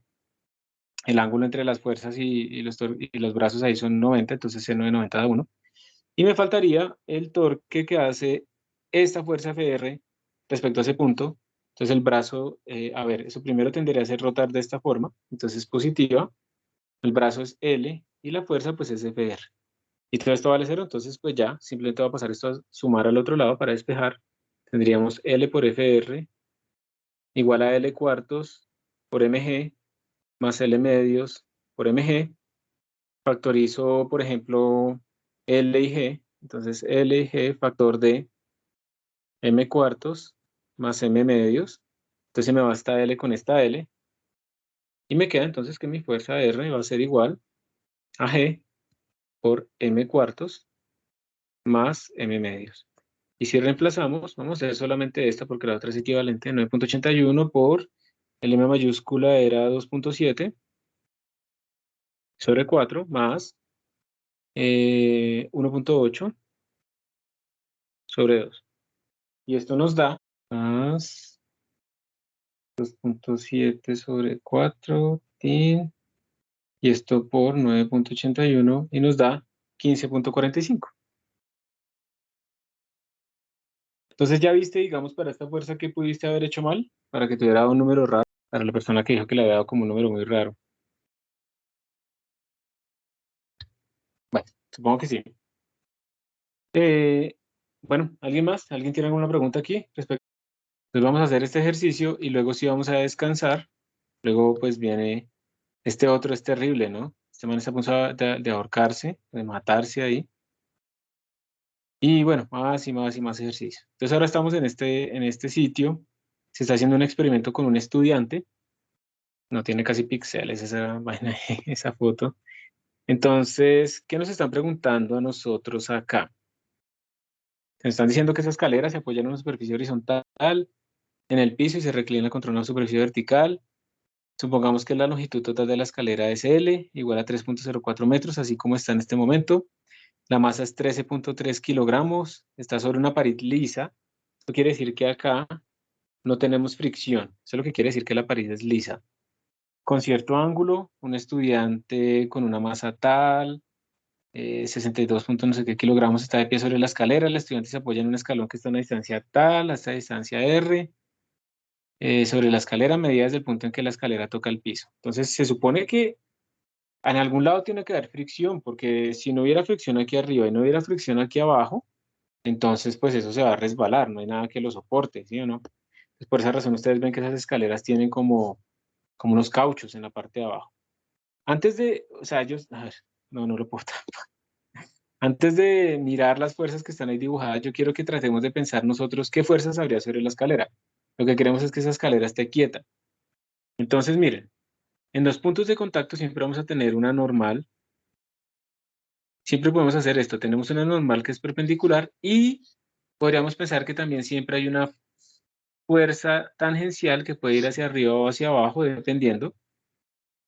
El ángulo entre las fuerzas y los brazos ahí son 90, entonces seno de 90 da 1. Y me faltaría el torque que hace esta fuerza FR respecto a ese punto. Entonces el brazo, a ver, eso primero tendría a ser rotar de esta forma, entonces positiva. El brazo es L y la fuerza pues es FR. Y todo esto vale 0, entonces pues ya, simplemente va a pasar esto a sumar al otro lado para despejar. Tendríamos L por FR igual a L cuartos por mg más L medios por mg. Factorizo, por ejemplo, L y G. Entonces L y G factor de M cuartos más M medios. Entonces me va esta L con esta L. Y me queda entonces que mi fuerza R va a ser igual a G por M cuartos más M medios. Y si reemplazamos, vamos a hacer solamente esta porque la otra es equivalente a 9.81 por el M mayúscula era 2.7 sobre 4 más 1.8 sobre 2. Y esto nos da más 2.7 sobre 4, tin, y esto por 9.81 y nos da 15.45. Entonces ya viste, digamos, para esta fuerza que pudiste haber hecho mal, para que tuviera un número raro, para la persona que dijo que le había dado como un número muy raro. Bueno, supongo que sí. Bueno, ¿alguien más? ¿Alguien tiene alguna pregunta aquí? Entonces vamos a hacer este ejercicio y luego sí vamos a descansar. Luego pues viene este otro, es terrible, ¿no? Este man está a punto de ahorcarse, de matarse ahí. Y bueno, más y más y más ejercicio. Entonces ahora estamos en este sitio. Se está haciendo un experimento con un estudiante. No tiene casi píxeles esa vaina, esa foto. Entonces, ¿qué nos están preguntando a nosotros acá? Nos están diciendo que esa escalera se apoya en una superficie horizontal en el piso y se reclina contra una superficie vertical. Supongamos que la longitud total de la escalera es L, igual a 3.04 metros, así como está en este momento. La masa es 13.3 kilogramos, está sobre una pared lisa. Esto quiere decir que acá no tenemos fricción. Eso es lo que quiere decir que la pared es lisa. Con cierto ángulo, un estudiante con una masa tal, 62 no sé qué kilogramos está de pie sobre la escalera. El estudiante se apoya en un escalón que está a una distancia tal, a esta distancia R. Sobre la escalera, medida desde el punto en que la escalera toca el piso. Entonces, se supone que en algún lado tiene que haber fricción, porque si no hubiera fricción aquí arriba y no hubiera fricción aquí abajo, entonces pues eso se va a resbalar, no hay nada que lo soporte, ¿sí o no? Pues por esa razón ustedes ven que esas escaleras tienen como unos cauchos en la parte de abajo. Antes de, o sea, ellos, a ver, no lo puedo tapar. Antes de mirar las fuerzas que están ahí dibujadas, yo quiero que tratemos de pensar nosotros qué fuerzas habría sobre la escalera. Lo que queremos es que esa escalera esté quieta. Entonces, miren, en los puntos de contacto siempre vamos a tener una normal. Siempre podemos hacer esto. Tenemos una normal que es perpendicular y podríamos pensar que también siempre hay una fuerza tangencial que puede ir hacia arriba o hacia abajo, dependiendo.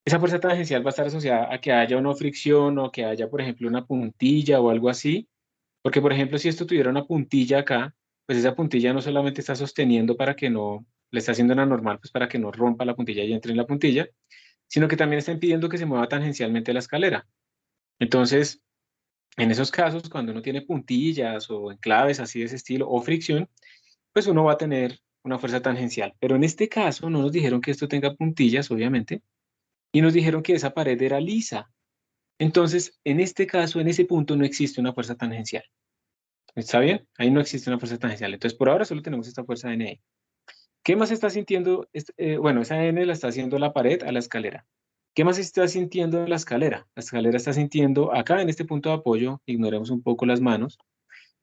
Esa fuerza tangencial va a estar asociada a que haya una fricción o que haya, por ejemplo, una puntilla o algo así. Porque, por ejemplo, si esto tuviera una puntilla acá, pues esa puntilla no solamente está sosteniendo para que no, le está haciendo una normal, pues para que no rompa la puntilla y entre en la puntilla, sino que también está impidiendo que se mueva tangencialmente la escalera. Entonces, en esos casos, cuando uno tiene puntillas o enclaves así de ese estilo o fricción, pues uno va a tener una fuerza tangencial. Pero en este caso no nos dijeron que esto tenga puntillas, obviamente, y nos dijeron que esa pared era lisa. Entonces, en este caso, en ese punto no existe una fuerza tangencial. ¿Está bien? Ahí no existe una fuerza tangencial. Entonces, por ahora solo tenemos esta fuerza N. ¿Qué más está sintiendo? Bueno, esa N la está haciendo la pared a la escalera. ¿Qué más está sintiendo la escalera? La escalera está sintiendo, acá en este punto de apoyo, ignoremos un poco las manos,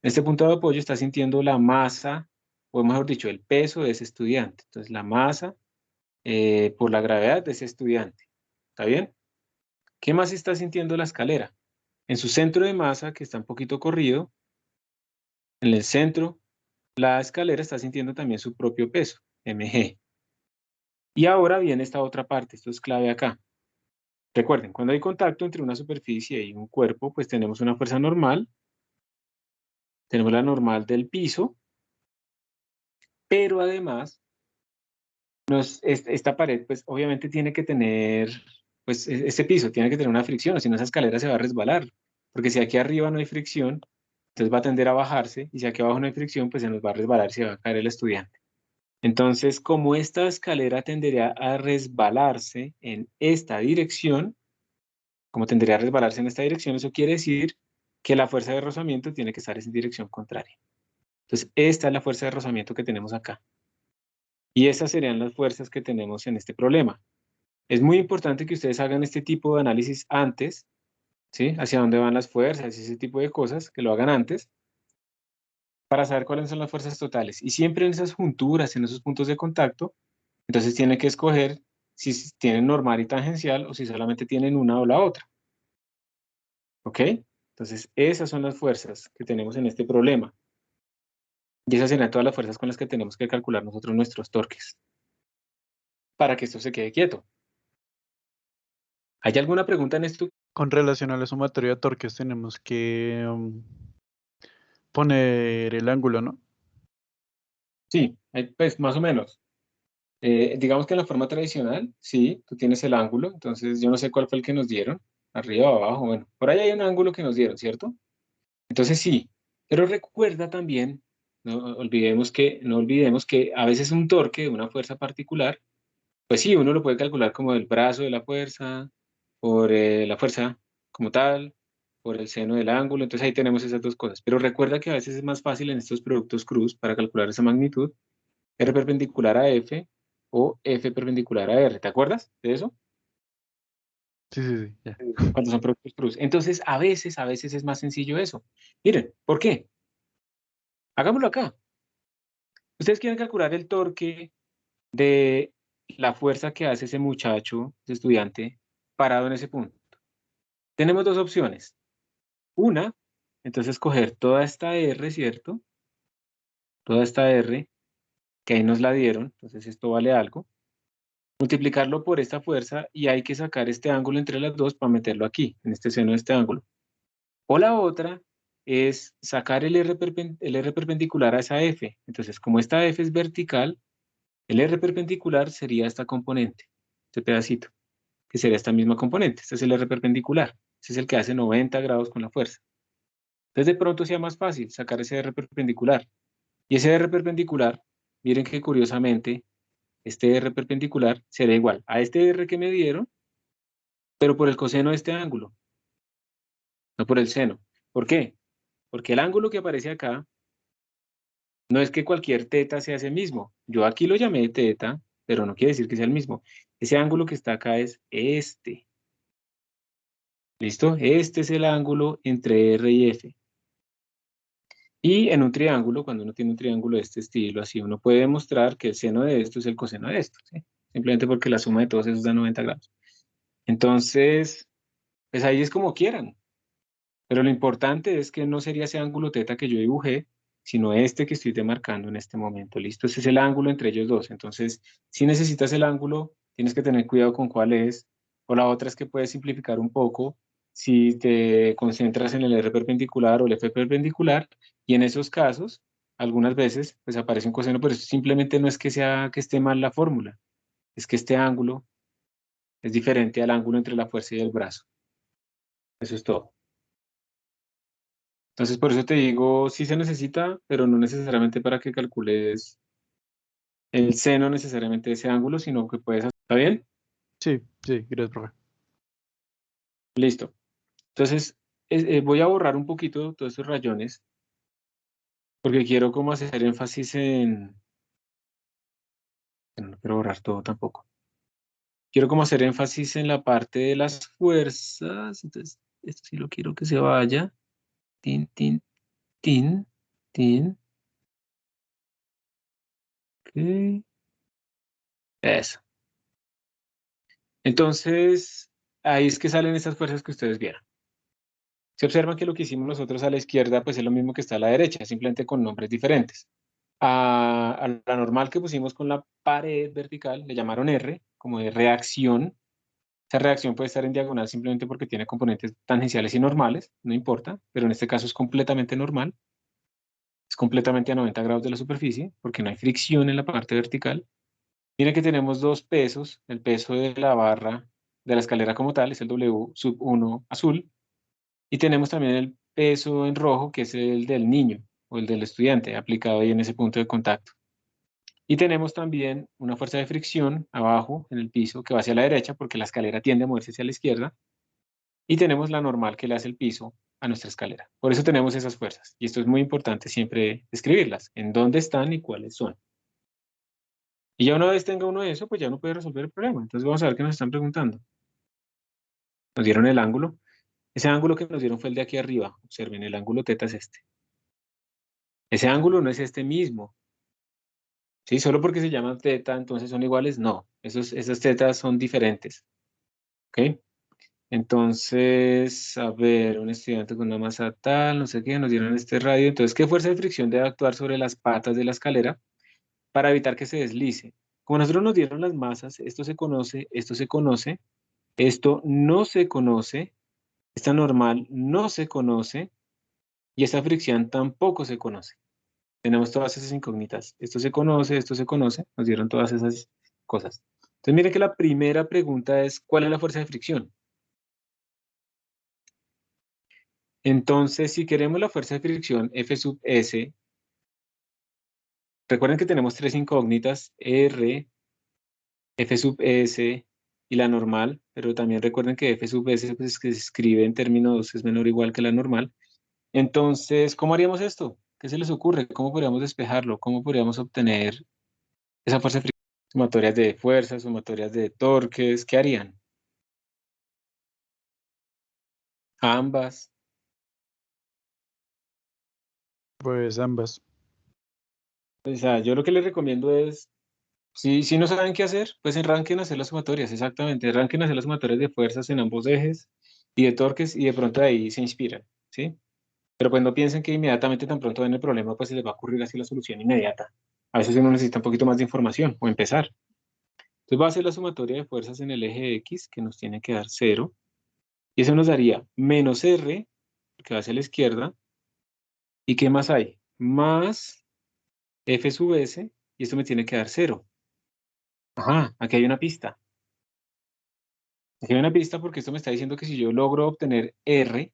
en este punto de apoyo está sintiendo la masa, o mejor dicho, el peso de ese estudiante. Entonces, la masa por la gravedad de ese estudiante. ¿Está bien? ¿Qué más está sintiendo la escalera? En su centro de masa, que está un poquito corrido, en el centro, la escalera está sintiendo también su propio peso, mg. Y ahora viene esta otra parte, esto es clave acá. Recuerden, cuando hay contacto entre una superficie y un cuerpo, pues tenemos una fuerza normal, tenemos la normal del piso, pero además, esta pared, pues obviamente tiene que tener, pues este piso tiene que tener una fricción, o si no esa escalera se va a resbalar, porque si aquí arriba no hay fricción, entonces va a tender a bajarse, y si aquí abajo no hay fricción, pues se nos va a resbalar y se va a caer el estudiante. Entonces, como esta escalera tendería a resbalarse en esta dirección, como tendería a resbalarse en esta dirección, eso quiere decir que la fuerza de rozamiento tiene que estar en dirección contraria. Entonces, esta es la fuerza de rozamiento que tenemos acá. Y esas serían las fuerzas que tenemos en este problema. Es muy importante que ustedes hagan este tipo de análisis antes, ¿sí? Hacia dónde van las fuerzas y ese tipo de cosas, que lo hagan antes, para saber cuáles son las fuerzas totales. Y siempre en esas junturas, en esos puntos de contacto, entonces tienen que escoger si tienen normal y tangencial o si solamente tienen una o la otra. ¿Ok? Entonces, esas son las fuerzas que tenemos en este problema. Y esas serían todas las fuerzas con las que tenemos que calcular nosotros nuestros torques para que esto se quede quieto. ¿Hay alguna pregunta en esto? Con relación a la sumatoria de torques tenemos que poner el ángulo, ¿no? Sí, pues más o menos. Digamos que en la forma tradicional, sí, tú tienes el ángulo, entonces yo no sé cuál fue el que nos dieron, arriba o abajo, bueno, por ahí hay un ángulo que nos dieron, ¿cierto? Entonces sí, pero recuerda también, no olvidemos que a veces un torque de una fuerza particular, pues sí, uno lo puede calcular como el brazo de la fuerza, por la fuerza como tal, por el seno del ángulo, entonces ahí tenemos esas dos cosas. Pero recuerda que a veces es más fácil en estos productos cruz para calcular esa magnitud, R perpendicular a F o F perpendicular a R, ¿te acuerdas de eso? Sí, sí, sí, ya. Cuando son productos cruz. Entonces, a veces es más sencillo eso. Miren, ¿por qué? Hagámoslo acá. Ustedes quieren calcular el torque de la fuerza que hace ese muchacho, ese estudiante, parado en ese punto. Tenemos dos opciones. Una, entonces coger toda esta R, ¿cierto? Toda esta R, que ahí nos la dieron, entonces esto vale algo. Multiplicarlo por esta fuerza y hay que sacar este ángulo entre las dos para meterlo aquí, en este seno de este ángulo. O la otra es sacar el R perpendicular a esa F. Entonces, como esta F es vertical, el R perpendicular sería esta componente, este pedacito, que sería esta misma componente. Este es el R perpendicular. Ese es el que hace 90 grados con la fuerza. Entonces, de pronto sea más fácil sacar ese R perpendicular. Y ese R perpendicular, miren que curiosamente, este R perpendicular será igual a este R que me dieron, pero por el coseno de este ángulo, no por el seno. ¿Por qué? Porque el ángulo que aparece acá no es que cualquier teta sea ese mismo. Yo aquí lo llamé teta, pero no quiere decir que sea el mismo. Ese ángulo que está acá es este. ¿Listo? Este es el ángulo entre R y F. Y en un triángulo, cuando uno tiene un triángulo de este estilo, así uno puede demostrar que el seno de esto es el coseno de esto, ¿sí? Simplemente porque la suma de todos esos da 90 grados. Entonces, pues ahí es como quieran. Pero lo importante es que no sería ese ángulo teta que yo dibujé, sino este que estoy demarcando en este momento. ¿Listo? Ese es el ángulo entre ellos dos. Entonces, si necesitas el ángulo, tienes que tener cuidado con cuál es. O la otra es que puedes simplificar un poco si te concentras en el R perpendicular o el F perpendicular. Y en esos casos, algunas veces, pues aparece un coseno, pero eso simplemente no es que sea que esté mal la fórmula. Es que este ángulo es diferente al ángulo entre la fuerza y el brazo. Eso es todo. Entonces, por eso te digo, sí se necesita, pero no necesariamente para que calcules el seno necesariamente de ese ángulo, sino que puedes hacer. ¿Está bien? Sí, sí, gracias, profe. Listo. Entonces, voy a borrar un poquito todos estos rayones, porque quiero como hacer énfasis en... No quiero borrar todo tampoco. Quiero como hacer énfasis en la parte de las fuerzas. Entonces, esto sí lo quiero que se vaya. Tin, tin, tin, tin. Ok. Eso. Entonces, ahí es que salen estas fuerzas que ustedes vieron. Se observan que lo que hicimos nosotros a la izquierda, pues es lo mismo que está a la derecha, simplemente con nombres diferentes. A la normal que pusimos con la pared vertical, le llamaron R, como de reacción. Esa reacción puede estar en diagonal simplemente porque tiene componentes tangenciales y normales, no importa, pero en este caso es completamente normal. Es completamente a 90 grados de la superficie, porque no hay fricción en la parte vertical. Miren que tenemos dos pesos, el peso de la barra de la escalera como tal, es el W sub 1 azul, y tenemos también el peso en rojo, que es el del niño o el del estudiante, aplicado ahí en ese punto de contacto. Y tenemos también una fuerza de fricción abajo en el piso que va hacia la derecha, porque la escalera tiende a moverse hacia la izquierda. Y tenemos la normal que le hace el piso a nuestra escalera. Por eso tenemos esas fuerzas. Y esto es muy importante siempre escribirlas, en dónde están y cuáles son. Y ya una vez tenga uno de eso, pues ya uno puede resolver el problema. Entonces vamos a ver qué nos están preguntando. Nos dieron el ángulo. Ese ángulo que nos dieron fue el de aquí arriba. Observen, el ángulo teta es este. Ese ángulo no es este mismo. ¿Sí? Solo porque se llaman teta, entonces son iguales. No, esas tetas son diferentes. ¿Ok? Entonces, a ver, un estudiante con una masa tal, no sé qué, nos dieron este radio. Entonces, ¿qué fuerza de fricción debe actuar sobre las patas de la escalera para evitar que se deslice? Como nosotros nos dieron las masas, esto se conoce, esto se conoce, esto no se conoce, esta normal no se conoce y esta fricción tampoco se conoce. Tenemos todas esas incógnitas. Esto se conoce, nos dieron todas esas cosas. Entonces mire que la primera pregunta es, ¿cuál es la fuerza de fricción? Entonces, si queremos la fuerza de fricción F sub S, recuerden que tenemos tres incógnitas, R, F sub S y la normal, pero también recuerden que F sub S pues, que se escribe en términos es menor o igual que la normal. Entonces, ¿cómo haríamos esto? ¿Qué se les ocurre? ¿Cómo podríamos despejarlo? ¿Cómo podríamos obtener esa fuerza de fricción? Sumatorias de fuerzas, sumatorias de torques, ¿qué harían? Ambas. Pues ambas. O sea, yo lo que les recomiendo es, si no saben qué hacer, pues arranquen a hacer las sumatorias, exactamente, arranquen a hacer las sumatorias de fuerzas en ambos ejes y de torques y de pronto de ahí se inspiran, ¿sí? Pero pues no piensen que inmediatamente tan pronto ven el problema, pues se les va a ocurrir así la solución inmediata. A veces uno necesita un poquito más de información o empezar. Entonces va a ser la sumatoria de fuerzas en el eje X, que nos tiene que dar 0, y eso nos daría menos R, que va hacia la izquierda, ¿y qué más hay? Más F sub S, y esto me tiene que dar 0. Ajá, aquí hay una pista. Aquí hay una pista porque esto me está diciendo que si yo logro obtener R,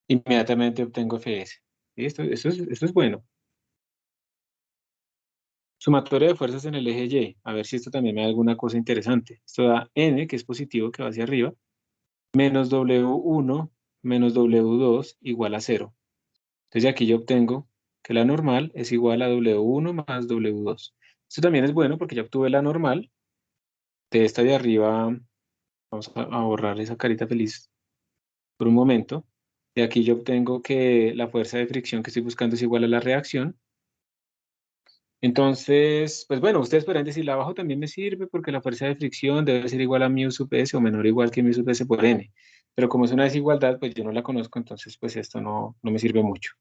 inmediatamente obtengo Fs. ¿Sí? Esto es bueno. Sumatoria de fuerzas en el eje Y. A ver si esto también me da alguna cosa interesante. Esto da N, que es positivo, que va hacia arriba, menos W1 menos W2 igual a 0. Entonces aquí yo obtengo que la normal es igual a W1 más W2. Esto también es bueno porque ya obtuve la normal de esta de arriba. Vamos a borrar esa carita feliz por un momento. De aquí yo obtengo que la fuerza de fricción que estoy buscando es igual a la reacción. Entonces, pues bueno, ustedes podrán decir, la abajo también me sirve porque la fuerza de fricción debe ser igual a mu sub s o menor o igual que mu sub s por n. Pero como es una desigualdad, pues yo no la conozco, entonces pues esto no me sirve mucho.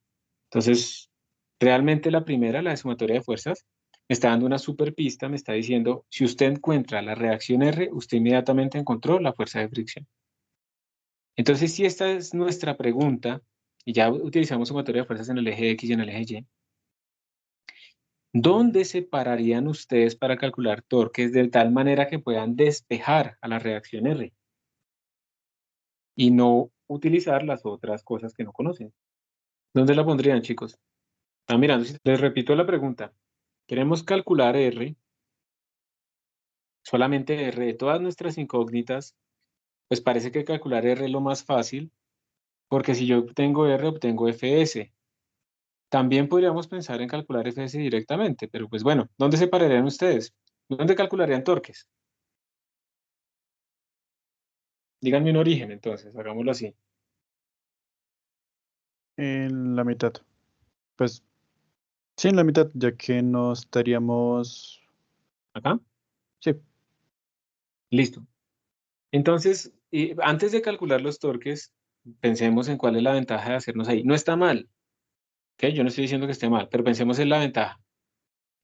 Entonces, realmente la primera, la de sumatoria de fuerzas, me está dando una super pista, me está diciendo, si usted encuentra la reacción R, usted inmediatamente encontró la fuerza de fricción. Entonces, si esta es nuestra pregunta, y ya utilizamos sumatoria de fuerzas en el eje X y en el eje Y, ¿dónde se pararían ustedes para calcular torques de tal manera que puedan despejar a la reacción R? Y no utilizar las otras cosas que no conocen. ¿Dónde la pondrían, chicos? Están mirando, les repito la pregunta. Queremos calcular R, solamente R de todas nuestras incógnitas, pues parece que calcular R es lo más fácil, porque si yo obtengo R, obtengo Fs. También podríamos pensar en calcular Fs directamente, pero pues bueno, ¿dónde se pararían ustedes? ¿Dónde calcularían torques? Díganme un origen, entonces, hagámoslo así. En la mitad. Pues sí, en la mitad, ya que no estaríamos... ¿Acá? Sí, Listo. Entonces, antes de calcular los torques, pensemos en cuál es la ventaja de hacernos ahí. No está mal, ¿ok? Yo no estoy diciendo que esté mal, pero pensemos en la ventaja.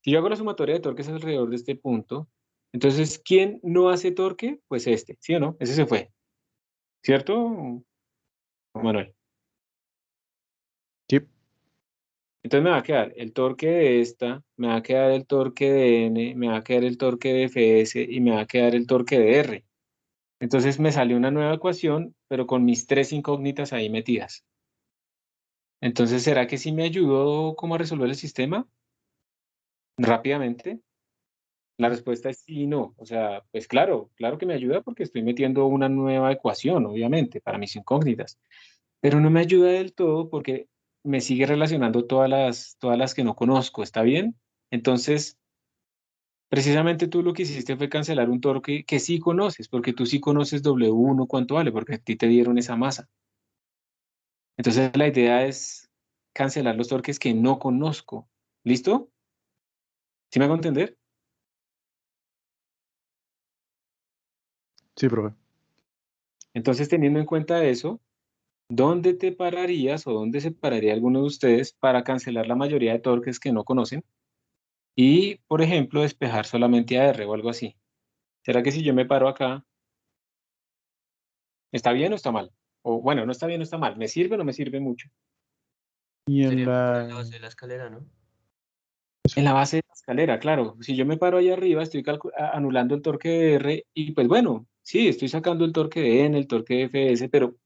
Si yo hago la sumatoria de torques alrededor de este punto, entonces, ¿quién no hace torque? Pues este, ¿sí o no? Ese se fue, ¿cierto, Manuel? sí. Entonces me va a quedar el torque de esta, me va a quedar el torque de N, me va a quedar el torque de Fs y me va a quedar el torque de R. Entonces me salió una nueva ecuación, pero con mis tres incógnitas ahí metidas. Entonces, ¿será que sí me ayudó como a resolver el sistema rápidamente? La respuesta es sí y no. O sea, pues claro que me ayuda porque estoy metiendo una nueva ecuación, obviamente, para mis incógnitas. Pero no me ayuda del todo porque me sigue relacionando todas las que no conozco. ¿Está bien? Entonces, precisamente tú lo que hiciste fue cancelar un torque que sí conoces, porque tú sí conoces W1 cuánto vale, porque a ti te dieron esa masa. Entonces, la idea es cancelar los torques que no conozco. ¿Listo? ¿Sí me hago entender? Sí, profe. Entonces, teniendo en cuenta eso, ¿dónde te pararías o dónde se pararía alguno de ustedes para cancelar la mayoría de torques que no conocen? Y, por ejemplo, despejar solamente a R o algo así. ¿Será que si yo me paro acá, está bien o está mal? O bueno, no está bien o está mal. ¿Me sirve o no me sirve mucho? Y en Sería como la la... base de la escalera, ¿no? En la base de la escalera, claro. Si yo me paro ahí arriba, estoy anulando el torque de R y pues bueno, sí, estoy sacando el torque de N, el torque de FS, pero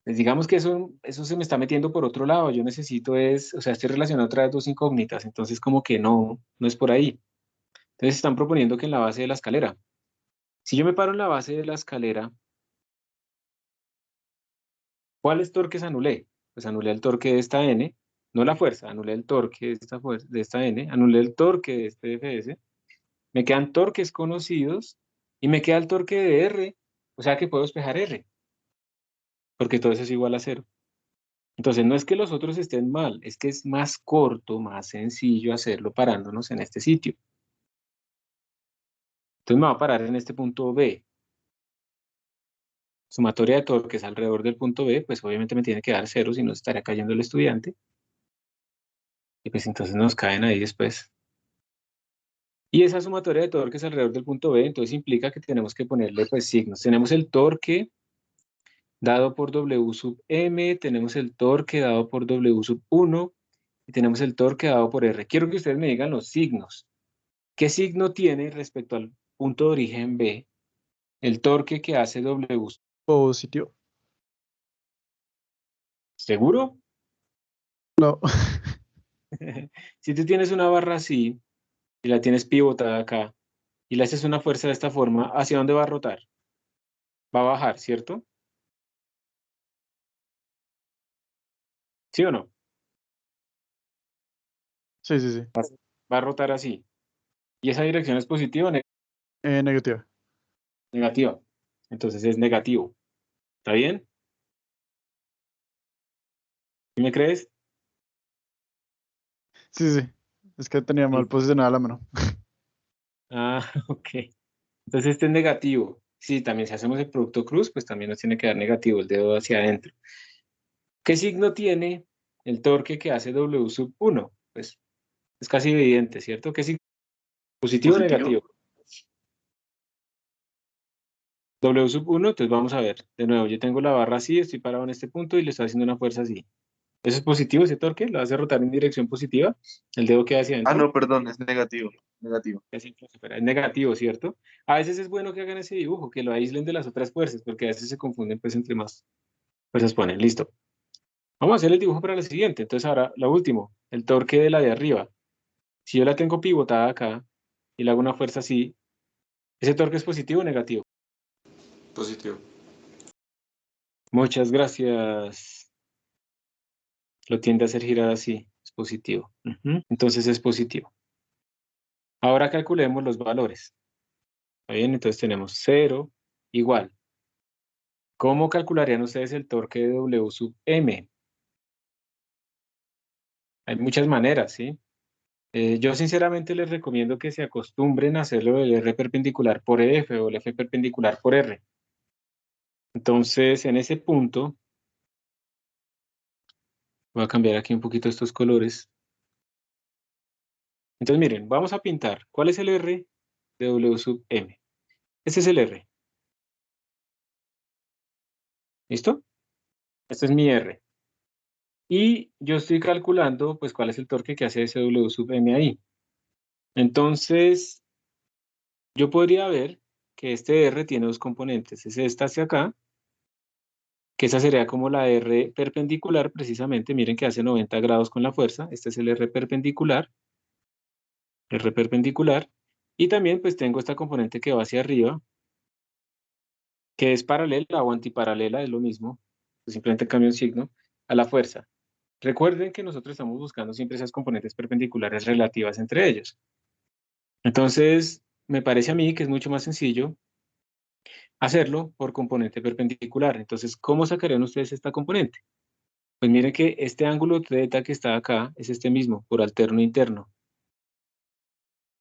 pues digamos que eso se me está metiendo por otro lado. Yo necesito o sea, estoy relacionando otra vez dos incógnitas, entonces como que no es por ahí. Entonces están proponiendo que en la base de la escalera. Si yo me paro en la base de la escalera, ¿cuáles torques anulé? Pues anulé el torque de esta N, no la fuerza, anulé el torque de esta N, anulé el torque de este FS, me quedan torques conocidos y me queda el torque de R, o sea que puedo despejar R, porque todo eso es igual a cero. Entonces no es que los otros estén mal, es que es más corto, más sencillo hacerlo parándonos en este sitio. Entonces me va a parar en este punto B. Sumatoria de torques alrededor del punto B, pues obviamente me tiene que dar cero, si no estaría cayendo el estudiante. Y pues entonces nos caen ahí después. Y esa sumatoria de torques alrededor del punto B, entonces implica que tenemos que ponerle pues signos. Tenemos el torque dado por W sub M, tenemos el torque dado por W sub 1 y tenemos el torque dado por R. Quiero que ustedes me digan los signos. ¿Qué signo tiene respecto al punto de origen B el torque que hace W? Positivo. ¿Seguro? No. Si tú tienes una barra así y la tienes pivotada acá y le haces una fuerza de esta forma, ¿hacia dónde va a rotar? Va a bajar, ¿cierto? ¿Sí o no? Sí, sí, sí. Va a rotar así. ¿Y esa dirección es positiva o Negativa. negativa? Entonces es negativo. ¿Está bien? ¿Sí me crees? Sí, sí. Es que tenía mal Sí. posicionada la mano. Ah, ok. Entonces este es negativo. Sí, también si hacemos el producto cruz, pues también nos tiene que dar negativo el dedo hacia adentro. ¿Qué signo tiene el torque que hace W sub 1? Pues es casi evidente, ¿cierto? ¿Qué signo? ¿Positivo o negativo? W sub 1, entonces vamos a ver. De nuevo, yo tengo la barra así, estoy parado en este punto y le estoy haciendo una fuerza así. ¿Eso es positivo, ese torque? ¿Lo hace rotar en dirección positiva? ¿El dedo queda hacia Ah, adentro? no, perdón, es negativo. Negativo. Es negativo, ¿cierto? A veces es bueno que hagan ese dibujo, que lo aíslen de las otras fuerzas, porque a veces se confunden pues entre más fuerzas ponen. Listo. Vamos a hacer el dibujo para la siguiente. Entonces ahora, lo último, el torque de la de arriba. Si yo la tengo pivotada acá y le hago una fuerza así, ¿ese torque es positivo o negativo? Positivo. Muchas gracias. Lo tiende a hacer girar así, es positivo. Entonces es positivo. Ahora calculemos los valores. ¿Está bien? Entonces tenemos 0 igual. ¿Cómo calcularían ustedes el torque de W sub M? Hay muchas maneras, ¿sí? Yo sinceramente les recomiendo que se acostumbren a hacerlo del R perpendicular por F o el F perpendicular por R. Entonces, en ese punto, voy a cambiar aquí un poquito estos colores. Entonces, miren, vamos a pintar. ¿Cuál es el R de W sub M? Este es el R. ¿Listo? Este es mi R. Y yo estoy calculando, pues, cuál es el torque que hace ese W sub M ahí. Entonces, yo podría ver que este R tiene dos componentes. Es esta hacia acá, que esa sería como la R perpendicular, precisamente. Miren que hace 90 grados con la fuerza. Este es el R perpendicular. R perpendicular. Y también, pues, tengo esta componente que va hacia arriba, que es paralela o antiparalela, es lo mismo. Simplemente cambio un signo a la fuerza. Recuerden que nosotros estamos buscando siempre esas componentes perpendiculares relativas entre ellos. Entonces, me parece a mí que es mucho más sencillo hacerlo por componente perpendicular. Entonces, ¿cómo sacarían ustedes esta componente? Pues miren que este ángulo θ que está acá es este mismo, por alterno interno.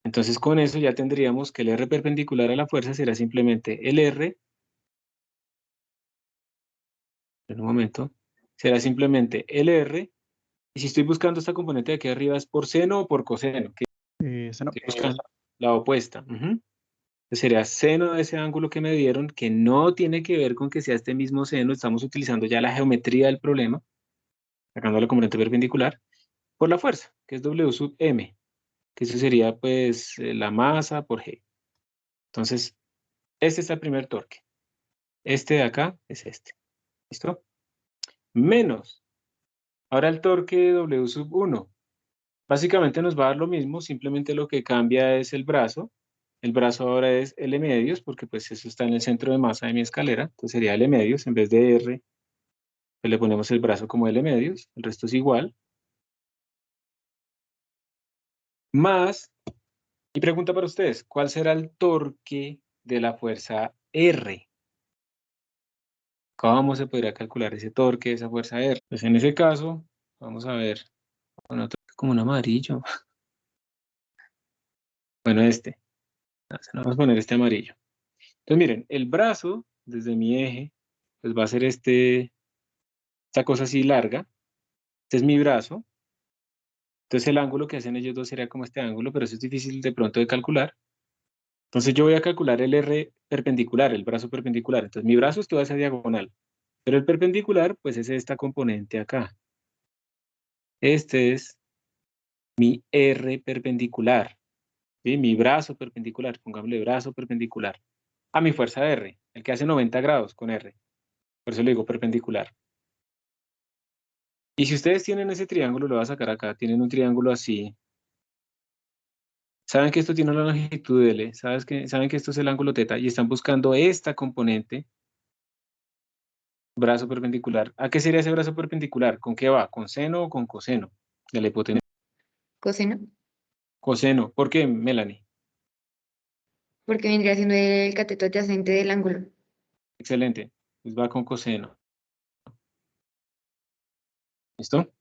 Entonces, con eso ya tendríamos que el R perpendicular a la fuerza será simplemente el R, en un momento, será simplemente el R, y si estoy buscando esta componente de aquí arriba es por seno o por coseno, que Seno. estoy buscando la opuesta. Entonces sería seno de ese ángulo que me dieron, que no tiene que ver con que sea este mismo seno, estamos utilizando ya la geometría del problema, sacando la componente perpendicular, por la fuerza, que es W sub M. que eso sería pues la masa por G. Entonces, este es el primer torque. Este de acá es este. ¿Listo? Menos. Ahora el torque W sub 1. Básicamente nos va a dar lo mismo, simplemente lo que cambia es el brazo. El brazo ahora es L medios, porque pues eso está en el centro de masa de mi escalera. Entonces sería L medios, en vez de R, pues le ponemos el brazo como L medios, el resto es igual. Más, y pregunta para ustedes, ¿cuál será el torque de la fuerza R? ¿Cómo se podría calcular ese torque de esa fuerza R? Pues en ese caso, vamos a ver, bueno, como un amarillo. Bueno, este. Vamos a poner este amarillo. Entonces miren, el brazo, desde mi eje, pues va a ser esta cosa así larga. Este es mi brazo. Entonces el ángulo que hacen ellos dos sería como este ángulo, pero eso es difícil de pronto de calcular. Entonces yo voy a calcular el R perpendicular, el brazo perpendicular. Entonces mi brazo es toda esa diagonal, pero el perpendicular pues es esta componente acá. Este es mi R perpendicular, ¿sí? Mi brazo perpendicular, pongámosle brazo perpendicular a mi fuerza R, el que hace 90 grados con R. Por eso le digo perpendicular. Y si ustedes tienen ese triángulo, lo voy a sacar acá, tienen un triángulo así. Saben que esto tiene una longitud L, saben que esto es el ángulo θ y están buscando esta componente, brazo perpendicular. ¿A qué sería ese brazo perpendicular? ¿Con qué va? ¿Con seno o con coseno de la hipotenusa? Coseno, Coseno. ¿Por qué, Melanie? porque vendría siendo el cateto adyacente del ángulo. Excelente. Pues va con coseno. ¿Listo?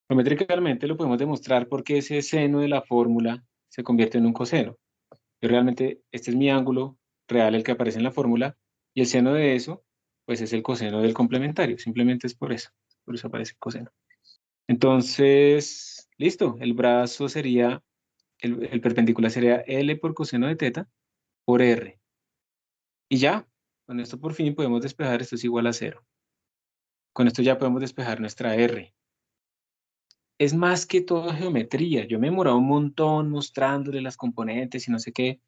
Geométricamente lo podemos demostrar porque ese seno de la fórmula se convierte en un coseno. Yo realmente, este es mi ángulo real, el que aparece en la fórmula, y el seno de eso, pues es el coseno del complementario. Simplemente es por eso aparece el coseno. Entonces, listo, el brazo sería, el perpendicular sería L por coseno de θ por R. Y ya, con esto por fin podemos despejar, esto es igual a 0. Con esto ya podemos despejar nuestra R. Es más que todo geometría. Yo me he demorado un montón mostrándole las componentes y no sé qué,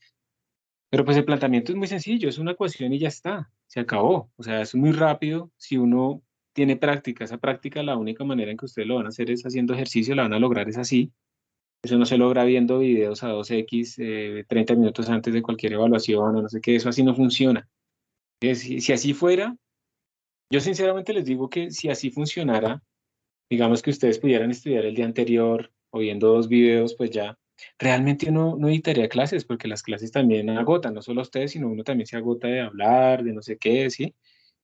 pero pues el planteamiento es muy sencillo, es una ecuación y ya está, se acabó. O sea, es muy rápido si uno tiene práctica. Esa práctica, la única manera en que ustedes lo van a hacer es haciendo ejercicio, la van a lograr es así. Eso no se logra viendo videos a 2x 30 minutos antes de cualquier evaluación o no sé qué, eso así no funciona. Si así fuera, yo sinceramente les digo que si así funcionara, digamos que ustedes pudieran estudiar el día anterior o viendo 2 videos, pues ya realmente uno no editaría clases, porque las clases también agotan, no solo a ustedes, sino uno también se agota de hablar, de no sé qué, ¿sí?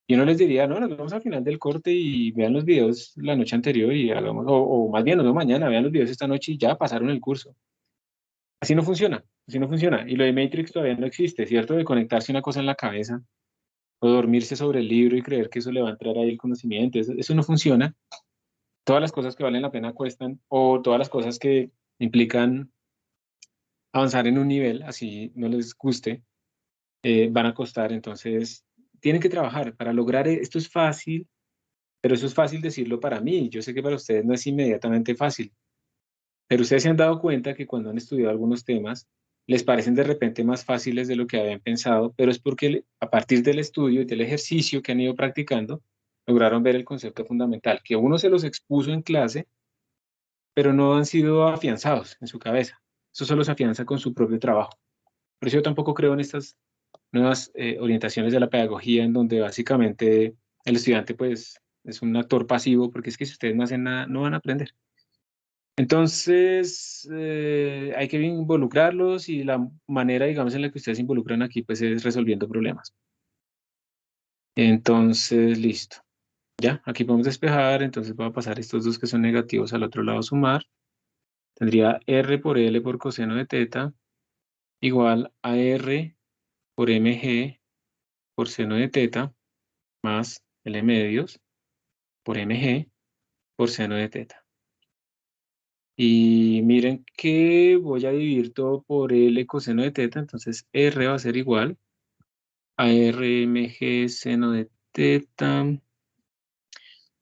Y uno les diría, no, nos vemos al final del corte y vean los videos la noche anterior y hagamos, o más bien, no mañana, vean los videos esta noche y ya pasaron el curso. Así no funciona, así no funciona. Y lo de Matrix todavía no existe, ¿cierto? De conectarse una cosa en la cabeza o dormirse sobre el libro y creer que eso le va a entrar ahí el conocimiento, eso no funciona. Todas las cosas que valen la pena cuestan, o todas las cosas que implican avanzar en un nivel, así no les guste, van a costar. Entonces, tienen que trabajar para lograr, esto es fácil, pero eso es fácil decirlo para mí. Yo sé que para ustedes no es inmediatamente fácil, pero ustedes se han dado cuenta que cuando han estudiado algunos temas, les parecen de repente más fáciles de lo que habían pensado, pero es porque a partir del estudio y del ejercicio que han ido practicando, lograron ver el concepto fundamental, que uno se los expuso en clase, pero no han sido afianzados en su cabeza. Eso solo se afianza con su propio trabajo. Por eso yo tampoco creo en estas nuevas orientaciones de la pedagogía, en donde básicamente el estudiante pues es un actor pasivo, porque es que si ustedes no hacen nada, no van a aprender. Entonces, hay que involucrarlos y la manera, digamos, en la que ustedes se involucran aquí, pues es resolviendo problemas. Entonces, listo. Ya, aquí podemos despejar, entonces voy a pasar estos dos que son negativos al otro lado a sumar. Tendría R por L por coseno de θ igual a R por mg por seno de θ más L medios por mg por seno de θ. Y miren que voy a dividir todo por L coseno de θ, entonces R va a ser igual a R mg seno de θ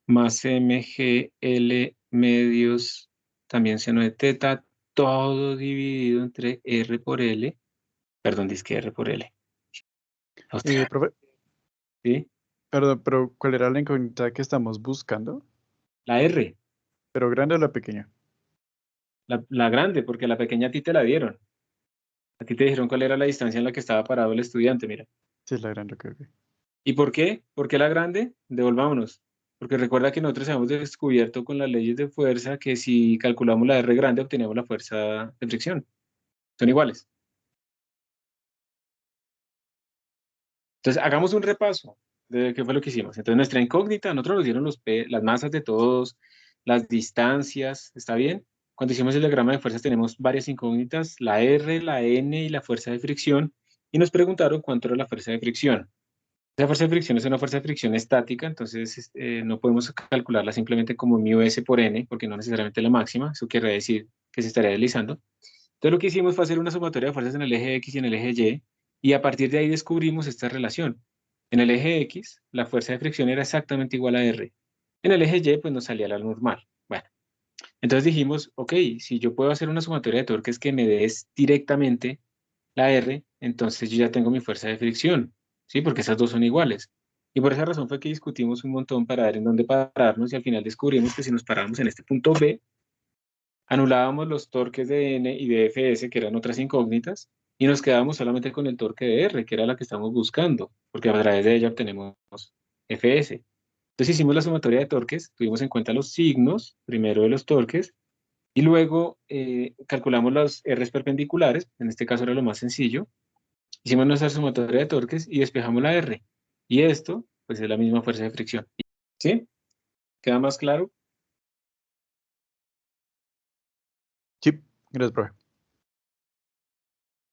más mg L medios también seno de teta, todo dividido entre R por L. Perdón, disque R por L. Profe, ¿Sí? perdón, pero ¿cuál era la incógnita que estamos buscando? La R, ¿Pero grande o la pequeña? la grande, porque la pequeña a ti te la dieron. A ti te dijeron cuál era la distancia en la que estaba parado el estudiante, mira. Sí, es la grande, creo que. ¿Y por qué? ¿Por qué la grande? Devolvámonos. Porque recuerda que nosotros hemos descubierto con las leyes de fuerza que si calculamos la R grande obtenemos la fuerza de fricción. Son iguales. Entonces, hagamos un repaso de qué fue lo que hicimos. Entonces, nuestra incógnita, nosotros nos dieron las masas de todos, las distancias, ¿está bien? Cuando hicimos el diagrama de fuerzas tenemos varias incógnitas, la R, la N y la fuerza de fricción, y nos preguntaron cuánto era la fuerza de fricción. Esa fuerza de fricción es una fuerza de fricción estática, entonces no podemos calcularla simplemente como μs por n, porque no necesariamente la máxima, eso quiere decir que se estaría deslizando. Entonces lo que hicimos fue hacer una sumatoria de fuerzas en el eje X y en el eje Y, y a partir de ahí descubrimos esta relación. En el eje X, la fuerza de fricción era exactamente igual a R. En el eje Y, pues nos salía la normal. Bueno, entonces dijimos, ok, si yo puedo hacer una sumatoria de torques que me dé directamente la R, entonces yo ya tengo mi fuerza de fricción, ¿sí? Porque esas dos son iguales. Y por esa razón fue que discutimos un montón para ver en dónde pararnos y al final descubrimos que si nos parábamos en este punto B, anulábamos los torques de N y de Fs, que eran otras incógnitas, y nos quedábamos solamente con el torque de R, que era la que estamos buscando, porque a través de ella obtenemos Fs. Entonces hicimos la sumatoria de torques, tuvimos en cuenta los signos, primero de los torques, y luego calculamos los Rs perpendiculares, en este caso era lo más sencillo, hicimos nuestra sumatoria de torques y despejamos la R. Y esto, pues es la misma fuerza de fricción. ¿Sí? ¿Queda más claro? Sí, gracias, profe.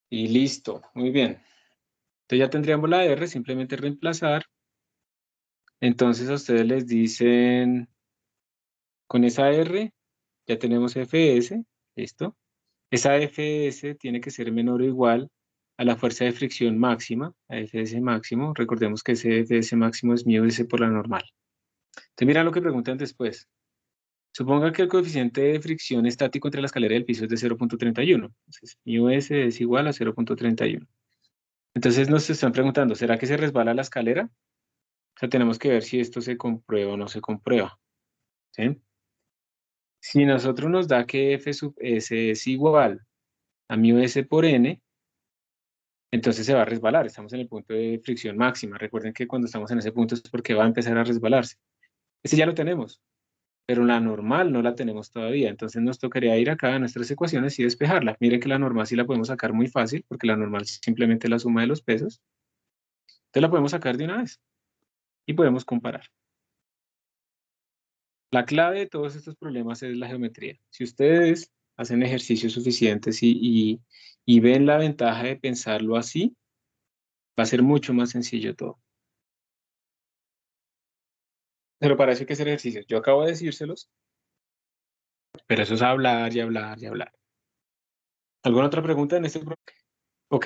Y listo, muy bien. Entonces ya tendríamos la R, simplemente reemplazar. Entonces a ustedes les dicen, con esa R ya tenemos Fs, ¿listo? Esa Fs tiene que ser menor o igual a la fuerza de fricción máxima, a Fs máximo. Recordemos que ese Fs máximo es μs por la normal. Entonces mira lo que preguntan después. Suponga que el coeficiente de fricción estático entre la escalera y el piso es de 0.31. Entonces, μs es igual a 0.31. Entonces nos están preguntando, ¿será que se resbala la escalera? O sea, tenemos que ver si esto se comprueba o no se comprueba. ¿Sí? Si nosotros nos da que f sub s es igual a μs por n, entonces se va a resbalar. Estamos en el punto de fricción máxima. Recuerden que cuando estamos en ese punto es porque va a empezar a resbalarse. Ese ya lo tenemos, pero la normal no la tenemos todavía. Entonces nos tocaría ir acá a nuestras ecuaciones y despejarla. Miren que la normal sí la podemos sacar muy fácil, porque la normal es simplemente la suma de los pesos. Entonces la podemos sacar de una vez y podemos comparar. La clave de todos estos problemas es la geometría. Si ustedes hacen ejercicios suficientes y ven la ventaja de pensarlo así, va a ser mucho más sencillo todo. Pero para eso hay que hacer ejercicios. Yo acabo de decírselos, pero eso es hablar y hablar y hablar. ¿Alguna otra pregunta en este problema? Ok.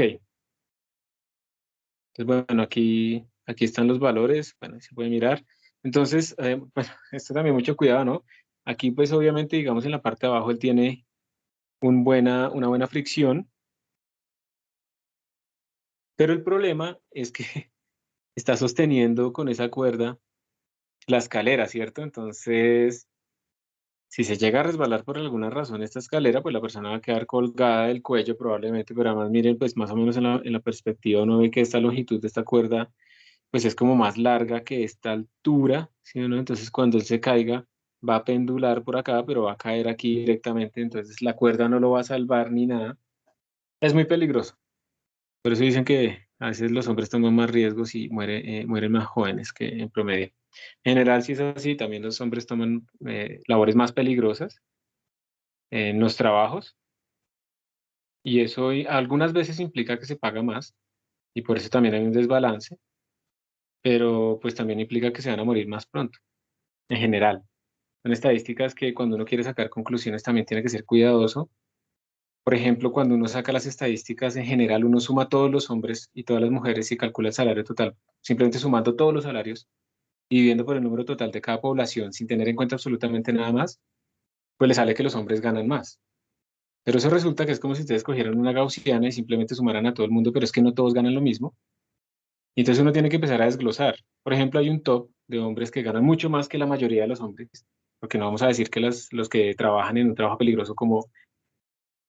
Entonces, bueno, aquí están los valores. Bueno, se puede mirar. Entonces, bueno, esto también mucho cuidado, ¿no? Aquí, pues, obviamente, digamos, en la parte de abajo él tiene una buena fricción. Pero el problema es que está sosteniendo con esa cuerda la escalera, ¿cierto? Entonces, si se llega a resbalar por alguna razón esta escalera, pues la persona va a quedar colgada del cuello probablemente, pero además miren, pues más o menos en la perspectiva uno ve que esta longitud de esta cuerda, pues es como más larga que esta altura, ¿sí o no? Entonces cuando él se caiga, va a pendular por acá, pero va a caer aquí directamente, entonces la cuerda no lo va a salvar ni nada. Es muy peligroso. Por eso dicen que a veces los hombres toman más riesgos y mueren más jóvenes que en promedio. En general, si es así, también los hombres toman labores más peligrosas en los trabajos y eso algunas veces implica que se paga más y por eso también hay un desbalance, pero pues también implica que se van a morir más pronto, en general. Son estadísticas que cuando uno quiere sacar conclusiones también tiene que ser cuidadoso. Por ejemplo, cuando uno saca las estadísticas, en general uno suma a todos los hombres y todas las mujeres y calcula el salario total, simplemente sumando todos los salarios y dividiendo por el número total de cada población sin tener en cuenta absolutamente nada más. pues le sale que los hombres ganan más. Pero eso resulta que es como si ustedes cogieran una gaussiana y simplemente sumaran a todo el mundo, pero es que no todos ganan lo mismo. Y entonces uno tiene que empezar a desglosar. Por ejemplo, hay un top de hombres que ganan mucho más que la mayoría de los hombres, porque no vamos a decir que los que trabajan en un trabajo peligroso como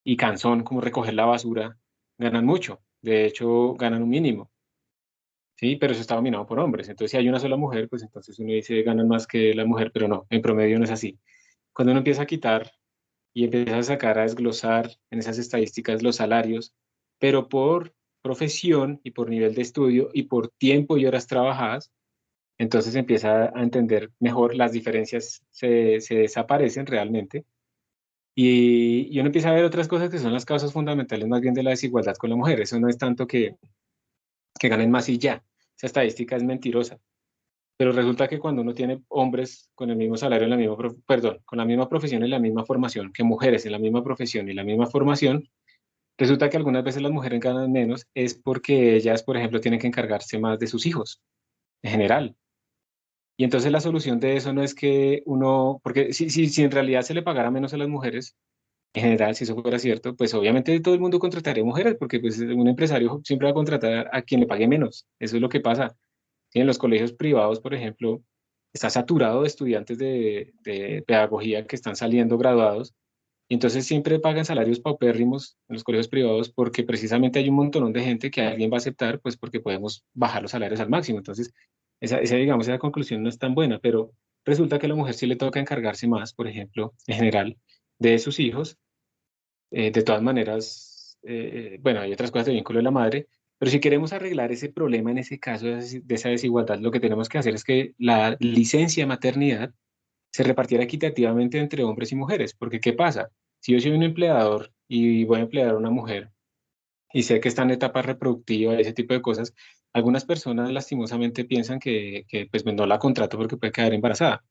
y cansón, como recoger la basura, ganan mucho. De hecho, ganan un mínimo. Sí, pero eso está dominado por hombres. Entonces, si hay una sola mujer, pues entonces uno dice ganan más que la mujer, pero no, en promedio no es así. Cuando uno empieza a quitar y empieza a sacar, a desglosar en esas estadísticas los salarios, pero por profesión y por nivel de estudio y por tiempo y horas trabajadas, entonces empieza a entender mejor, las diferencias se desaparecen realmente y uno empieza a ver otras cosas que son las causas fundamentales más bien de la desigualdad con la mujer. Eso no es tanto que ganen más y ya. Esa estadística es mentirosa. Pero resulta que cuando uno tiene hombres con el mismo salario, en la misma, perdón, con la misma profesión y la misma formación, que mujeres en la misma profesión y la misma formación, resulta que algunas veces las mujeres ganan menos es porque ellas, por ejemplo, tienen que encargarse más de sus hijos, en general. Y entonces la solución de eso no es que uno, porque si en realidad se le pagara menos a las mujeres, en general, si eso fuera cierto, pues obviamente todo el mundo contrataría mujeres, porque pues un empresario siempre va a contratar a quien le pague menos. Eso es lo que pasa. Sí, en los colegios privados, por ejemplo, está saturado de estudiantes de pedagogía que están saliendo graduados y entonces siempre pagan salarios paupérrimos en los colegios privados porque precisamente hay un montón de gente que alguien va a aceptar, pues porque podemos bajar los salarios al máximo. Entonces, digamos, esa conclusión no es tan buena, pero resulta que a la mujer sí le toca encargarse más, por ejemplo, en general, de sus hijos. De todas maneras, bueno, hay otras cosas de vínculo de la madre, pero si queremos arreglar ese problema en ese caso de esa desigualdad, lo que tenemos que hacer es que la licencia de maternidad se repartiera equitativamente entre hombres y mujeres, porque ¿qué pasa? Si yo soy un empleador y voy a emplear a una mujer y sé que está en etapa reproductiva y ese tipo de cosas, algunas personas lastimosamente piensan que pues no la contrato porque puede quedar embarazada.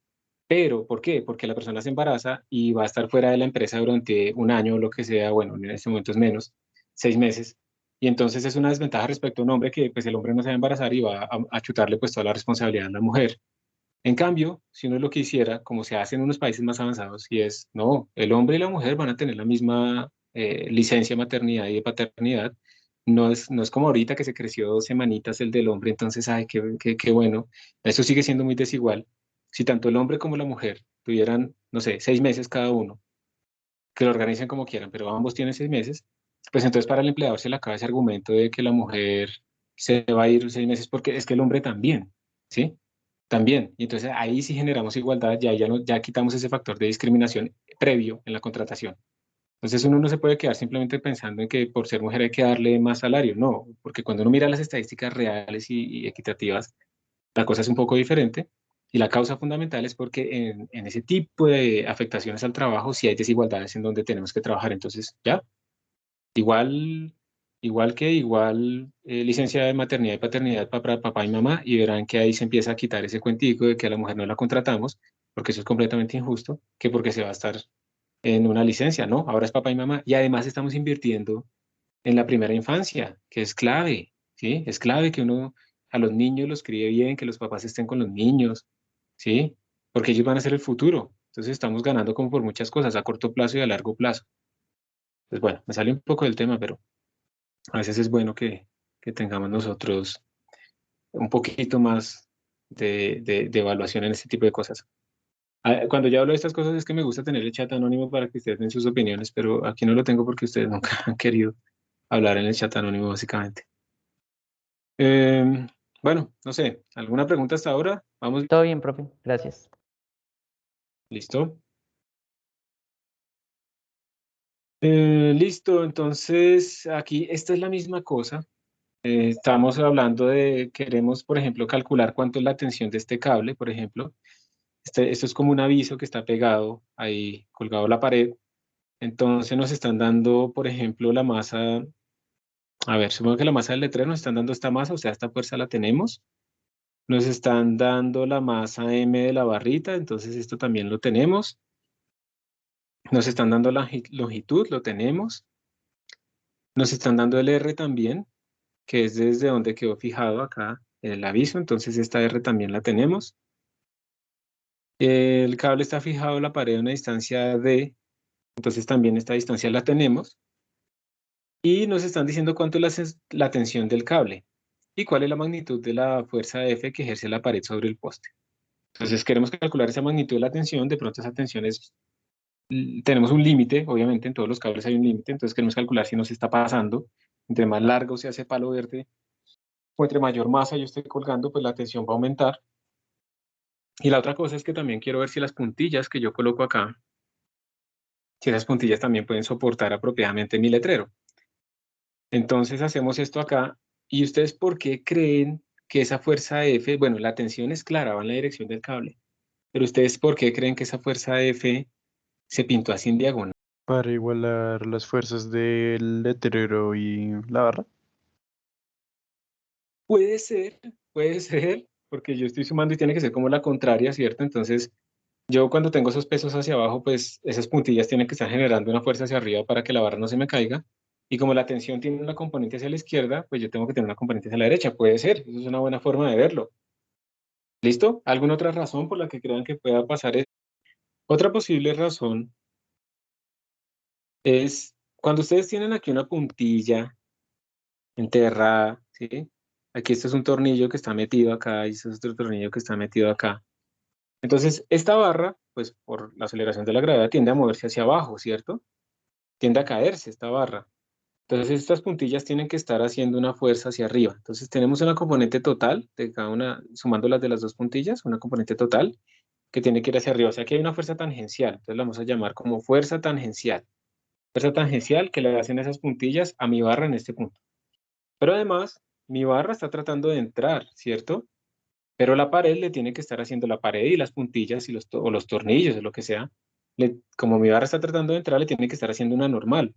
Pero, ¿por qué? Porque la persona se embaraza y va a estar fuera de la empresa durante un año o lo que sea, bueno, en este momento es menos, 6 meses. Y entonces es una desventaja respecto a un hombre que pues el hombre no se va a embarazar y va a chutarle pues toda la responsabilidad a la mujer. En cambio, si uno lo quisiera, como se hace en unos países más avanzados, y es, no, el hombre y la mujer van a tener la misma licencia de maternidad y de paternidad. No es como ahorita que se creció 2 semanitas el del hombre, entonces, ay, qué bueno. Eso sigue siendo muy desigual. Si tanto el hombre como la mujer tuvieran, no sé, 6 meses cada uno, que lo organicen como quieran, pero ambos tienen 6 meses, pues entonces para el empleador se le acaba ese argumento de que la mujer se va a ir 6 meses porque es que el hombre también, ¿sí? También. Y entonces ahí sí generamos igualdad, ya, no, ya quitamos ese factor de discriminación previo en la contratación. Entonces uno no se puede quedar simplemente pensando en que por ser mujer hay que darle más salario, no, porque cuando uno mira las estadísticas reales y equitativas, la cosa es un poco diferente y la causa fundamental es porque en ese tipo de afectaciones al trabajo sí hay desigualdades en donde tenemos que trabajar. Entonces, ya, igual, igual licencia de maternidad y paternidad para papá y mamá y verán que ahí se empieza a quitar ese cuentico de que a la mujer no la contratamos, porque eso es completamente injusto, que porque se va a estar en una licencia, ¿no? Ahora es papá y mamá y además estamos invirtiendo en la primera infancia, que es clave, ¿sí? Es clave que uno a los niños los críe bien, que los papás estén con los niños, ¿sí? Porque ellos van a ser el futuro. Entonces estamos ganando como por muchas cosas, a corto plazo y a largo plazo. Pues bueno, me sale un poco del tema, pero a veces es bueno que tengamos nosotros un poquito más de evaluación en este tipo de cosas. Cuando yo hablo de estas cosas es que me gusta tener el chat anónimo para que ustedes den sus opiniones, pero aquí no lo tengo porque ustedes nunca han querido hablar en el chat anónimo, básicamente. Bueno, no sé, ¿alguna pregunta hasta ahora? Vamos, Todo bien, profe. Gracias. listo. Listo, entonces aquí esta es la misma cosa. Estamos hablando queremos, por ejemplo, calcular cuánto es la tensión de este cable, por ejemplo. Esto es como un aviso que está pegado ahí, colgado a la pared. Entonces nos están dando, por ejemplo, la masa, a ver, supongo que la masa del letrero nos están dando esta masa, o sea, esta fuerza la tenemos. Nos están dando la masa M de la barrita, entonces esto también lo tenemos. Nos están dando la longitud, lo tenemos. Nos están dando el R también, que es desde donde quedó fijado acá el aviso, entonces esta R también la tenemos. El cable está fijado a la pared a una distancia D, entonces también esta distancia la tenemos. Y nos están diciendo cuánto es la tensión del cable y cuál es la magnitud de la fuerza F que ejerce la pared sobre el poste. Entonces queremos calcular esa magnitud de la tensión. De pronto esa tensión tenemos un límite, obviamente en todos los cables hay un límite, entonces queremos calcular si nos está pasando. Entre más largo sea ese palo verde o entre mayor masa yo esté colgando, pues la tensión va a aumentar. Y la otra cosa es que también quiero ver si las puntillas que yo coloco acá, si esas puntillas también pueden soportar apropiadamente mi letrero. Entonces hacemos esto acá. ¿Y ustedes por qué creen que esa fuerza F, bueno, la tensión es clara, va en la dirección del cable, pero ustedes por qué creen que esa fuerza F se pintó así en diagonal? Para igualar las fuerzas del letrero y la barra. Puede ser, porque yo estoy sumando y tiene que ser como la contraria, ¿cierto? Entonces, yo cuando tengo esos pesos hacia abajo, pues esas puntillas tienen que estar generando una fuerza hacia arriba para que la barra no se me caiga. Y como la tensión tiene una componente hacia la izquierda, pues yo tengo que tener una componente hacia la derecha. Puede ser, eso es una buena forma de verlo. ¿Listo? ¿Alguna otra razón por la que crean que pueda pasar esto? Otra posible razón es cuando ustedes tienen aquí una puntilla enterrada, ¿sí? Aquí este es un tornillo que está metido acá y este es otro tornillo que está metido acá. Entonces, esta barra, pues por la aceleración de la gravedad, tiende a moverse hacia abajo, ¿cierto? Tiende a caerse esta barra. Entonces, estas puntillas tienen que estar haciendo una fuerza hacia arriba. Entonces, tenemos una componente total de cada una, sumando las de las dos puntillas, una componente total que tiene que ir hacia arriba. O sea, que hay una fuerza tangencial. Entonces, la vamos a llamar como fuerza tangencial. Fuerza tangencial que le hacen esas puntillas a mi barra en este punto. Pero además, mi barra está tratando de entrar, ¿cierto? Pero la pared le tiene que estar haciendo la pared y las puntillas y o los tornillos o lo que sea. Como mi barra está tratando de entrar, le tiene que estar haciendo una normal.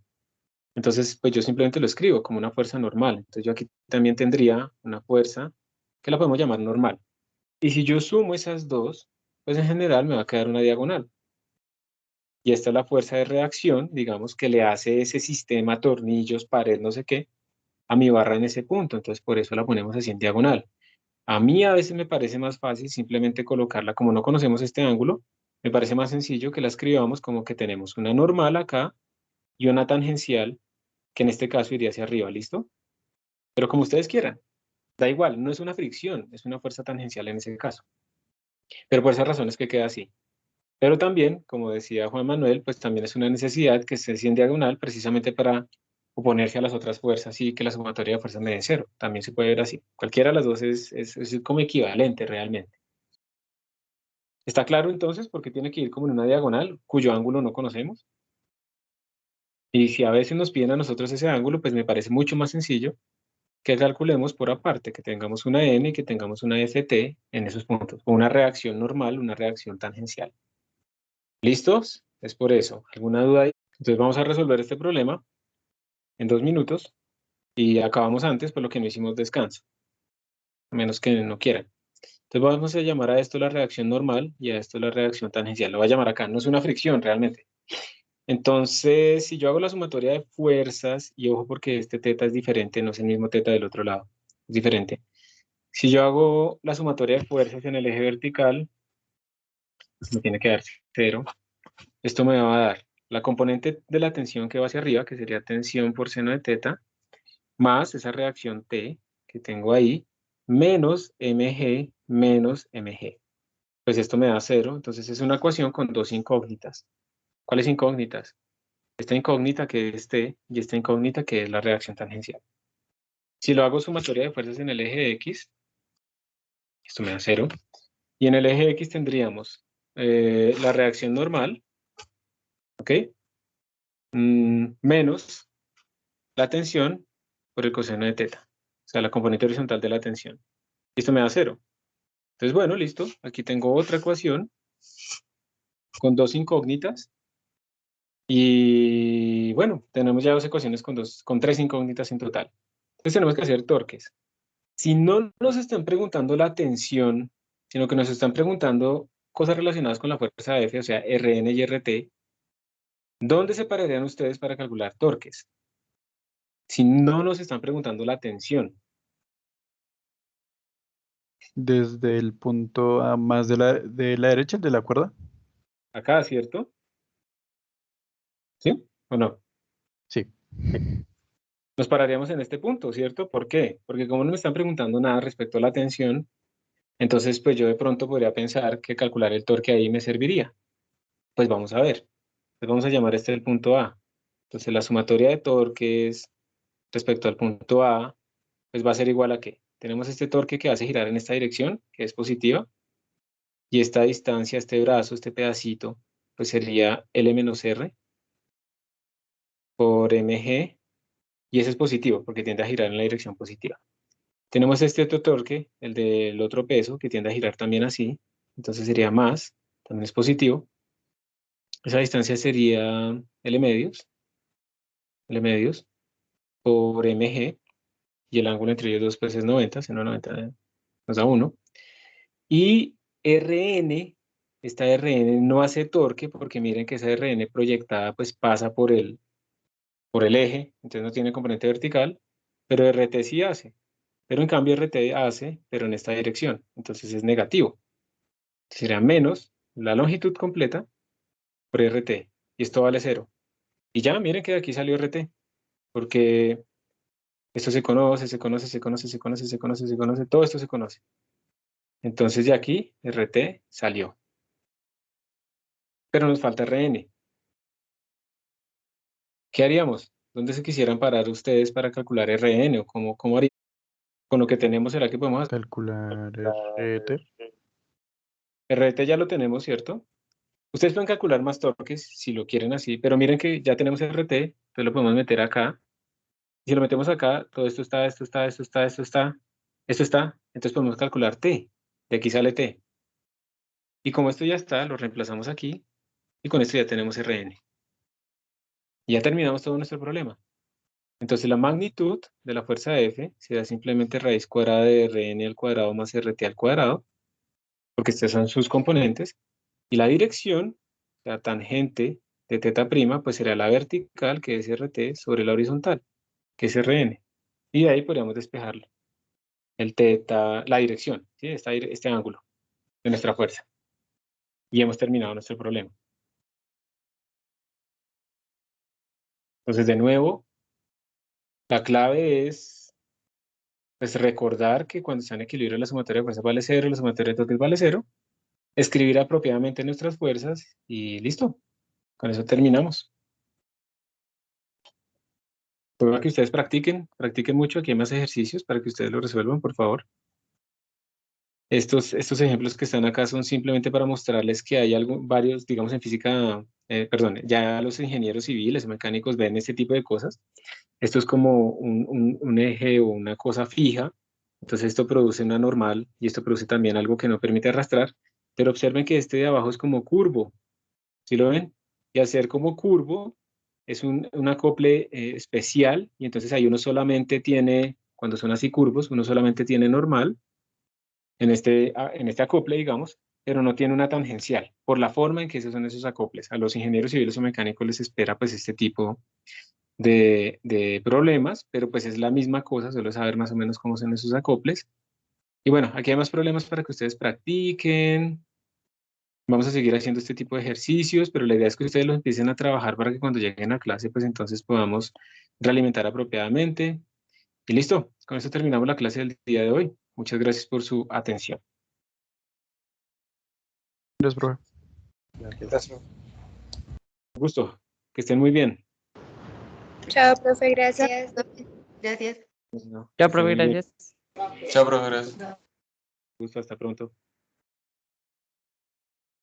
Entonces, pues yo simplemente lo escribo como una fuerza normal. Entonces yo aquí también tendría una fuerza que la podemos llamar normal. Y si yo sumo esas dos, pues en general me va a quedar una diagonal. Y esta es la fuerza de reacción, digamos, que le hace ese sistema, tornillos, pared, no sé qué, a mi barra en ese punto. Entonces por eso la ponemos así en diagonal. A mí a veces me parece más fácil simplemente colocarla, como no conocemos este ángulo, me parece más sencillo que la escribamos como que tenemos una normal acá y una tangencial, que en este caso iría hacia arriba, ¿listo? Pero como ustedes quieran, da igual, no es una fricción, es una fuerza tangencial en ese caso. Pero por esas razones que queda así. Pero también, como decía Juan Manuel, pues también es una necesidad que esté así en diagonal precisamente para oponerse a las otras fuerzas y que la sumatoria de fuerzas me dé cero. También se puede ver así. Cualquiera de las dos es como equivalente realmente. ¿Está claro entonces por qué tiene que ir como en una diagonal cuyo ángulo no conocemos? Y si a veces nos piden a nosotros ese ángulo, pues me parece mucho más sencillo que calculemos por aparte, que tengamos una n y que tengamos una ft en esos puntos, o una reacción normal, una reacción tangencial. ¿Listos? Es por eso. ¿Alguna duda ahí? Entonces vamos a resolver este problema en 2 minutos y acabamos antes, por lo que no hicimos descanso, a menos que no quieran. Entonces vamos a llamar a esto la reacción normal y a esto la reacción tangencial. Lo voy a llamar acá, no es una fricción realmente. Entonces, si yo hago la sumatoria de fuerzas, y ojo porque este teta es diferente, no es el mismo teta del otro lado, es diferente. Si yo hago la sumatoria de fuerzas en el eje vertical, me tiene que dar 0. Esto me va a dar la componente de la tensión que va hacia arriba, que sería tensión por seno de teta, más esa reacción T que tengo ahí, menos mg menos mg. Pues esto me da 0, entonces es una ecuación con dos incógnitas. ¿Cuáles incógnitas? Esta incógnita que es T y esta incógnita que es la reacción tangencial. Si lo hago sumatoria de fuerzas en el eje X, esto me da 0. Y en el eje X tendríamos la reacción normal, ¿ok? Menos la tensión por el coseno de teta. O sea, la componente horizontal de la tensión. Esto me da 0. Entonces, bueno, listo. Aquí tengo otra ecuación con dos incógnitas. Y bueno, tenemos ya dos ecuaciones con tres incógnitas en total. Entonces tenemos que hacer torques. Si no nos están preguntando la tensión, sino que nos están preguntando cosas relacionadas con la fuerza F, o sea, Rn y Rt, ¿dónde se pararían ustedes para calcular torques? Si no nos están preguntando la tensión. Desde el punto A más de la derecha, el de la cuerda. Acá, ¿cierto? ¿Sí o no? Sí. Nos pararíamos en este punto, ¿cierto? ¿Por qué? Porque como no me están preguntando nada respecto a la tensión, entonces pues yo de pronto podría pensar que calcular el torque ahí me serviría. Pues vamos a ver. Pues vamos a llamar este el punto A. Entonces la sumatoria de torques respecto al punto A, pues va a ser igual a ¿qué? Tenemos este torque que hace girar en esta dirección, que es positiva, y esta distancia, este brazo, este pedacito, pues sería L menos R por mg, y ese es positivo porque tiende a girar en la dirección positiva. Tenemos este otro torque, el del otro peso, que tiende a girar también así, entonces sería más, también es positivo. Esa distancia sería L medios por mg, y el ángulo entre ellos dos pues es 90, seno 90 nos da 1. Y Rn, esta Rn no hace torque porque miren que esa Rn proyectada pues pasa por el eje, entonces no tiene componente vertical, pero RT sí hace. Pero en cambio RT hace, pero en esta dirección, entonces es negativo. Sería menos la longitud completa por RT, y esto vale 0. Y ya miren que de aquí salió RT, porque esto se conoce, se conoce, se conoce, se conoce, se conoce, se conoce, todo esto se conoce. Entonces de aquí RT salió. Pero nos falta Rn. ¿Qué haríamos? ¿Dónde se quisieran parar ustedes para calcular Rn? ¿O cómo harían? Con lo que tenemos, ¿será que podemos hacer? Calcular RT. RT ya lo tenemos, ¿cierto? Ustedes pueden calcular más torques si lo quieren así, pero miren que ya tenemos RT, entonces lo podemos meter acá. Si lo metemos acá, todo esto está, esto está, esto está, esto está, esto está, entonces podemos calcular T. De aquí sale T. Y como esto ya está, lo reemplazamos aquí y con esto ya tenemos Rn. Y ya terminamos todo nuestro problema. Entonces la magnitud de la fuerza F será simplemente raíz cuadrada de Rn al cuadrado más RT al cuadrado, porque estos son sus componentes. Y la dirección, la tangente de teta prima, pues será la vertical, que es RT, sobre la horizontal, que es Rn. Y de ahí podríamos despejarlo. El teta, la dirección, ¿sí? Este ángulo de nuestra fuerza. Y hemos terminado nuestro problema. Entonces, de nuevo, la clave es pues, recordar que cuando está en equilibrio la sumatoria de fuerzas vale 0, la sumatoria de toques vale 0, escribir apropiadamente nuestras fuerzas y listo. Con eso terminamos. Para que ustedes practiquen mucho. Aquí hay más ejercicios para que ustedes lo resuelvan, por favor. Estos ejemplos que están acá son simplemente para mostrarles que hay varios, digamos en física, perdón, ya los ingenieros civiles, mecánicos ven este tipo de cosas. Esto es como un eje o una cosa fija, entonces esto produce una normal y esto produce también algo que no permite arrastrar, pero observen que este de abajo es como curvo, ¿sí lo ven? Y al ser como curvo es un acople especial y entonces ahí uno solamente tiene, cuando son así curvos, uno solamente tiene normal en este acople, digamos, pero no tiene una tangencial, por la forma en que esos son esos acoples. A los ingenieros civiles o mecánicos les espera pues este tipo de problemas, pero pues es la misma cosa, solo saber más o menos cómo son esos acoples. Y bueno, aquí hay más problemas para que ustedes practiquen. Vamos a seguir haciendo este tipo de ejercicios, pero la idea es que ustedes los empiecen a trabajar para que cuando lleguen a clase, pues entonces podamos realimentar apropiadamente. Y listo, con eso terminamos la clase del día de hoy. Muchas gracias por su atención. Gracias, profe. Un gusto, que estén muy bien. Chao, profe, gracias. Gracias. Bueno, Ya, que estén profe, muy bien. gracias. Chao, profe, gracias. Un gusto, hasta pronto.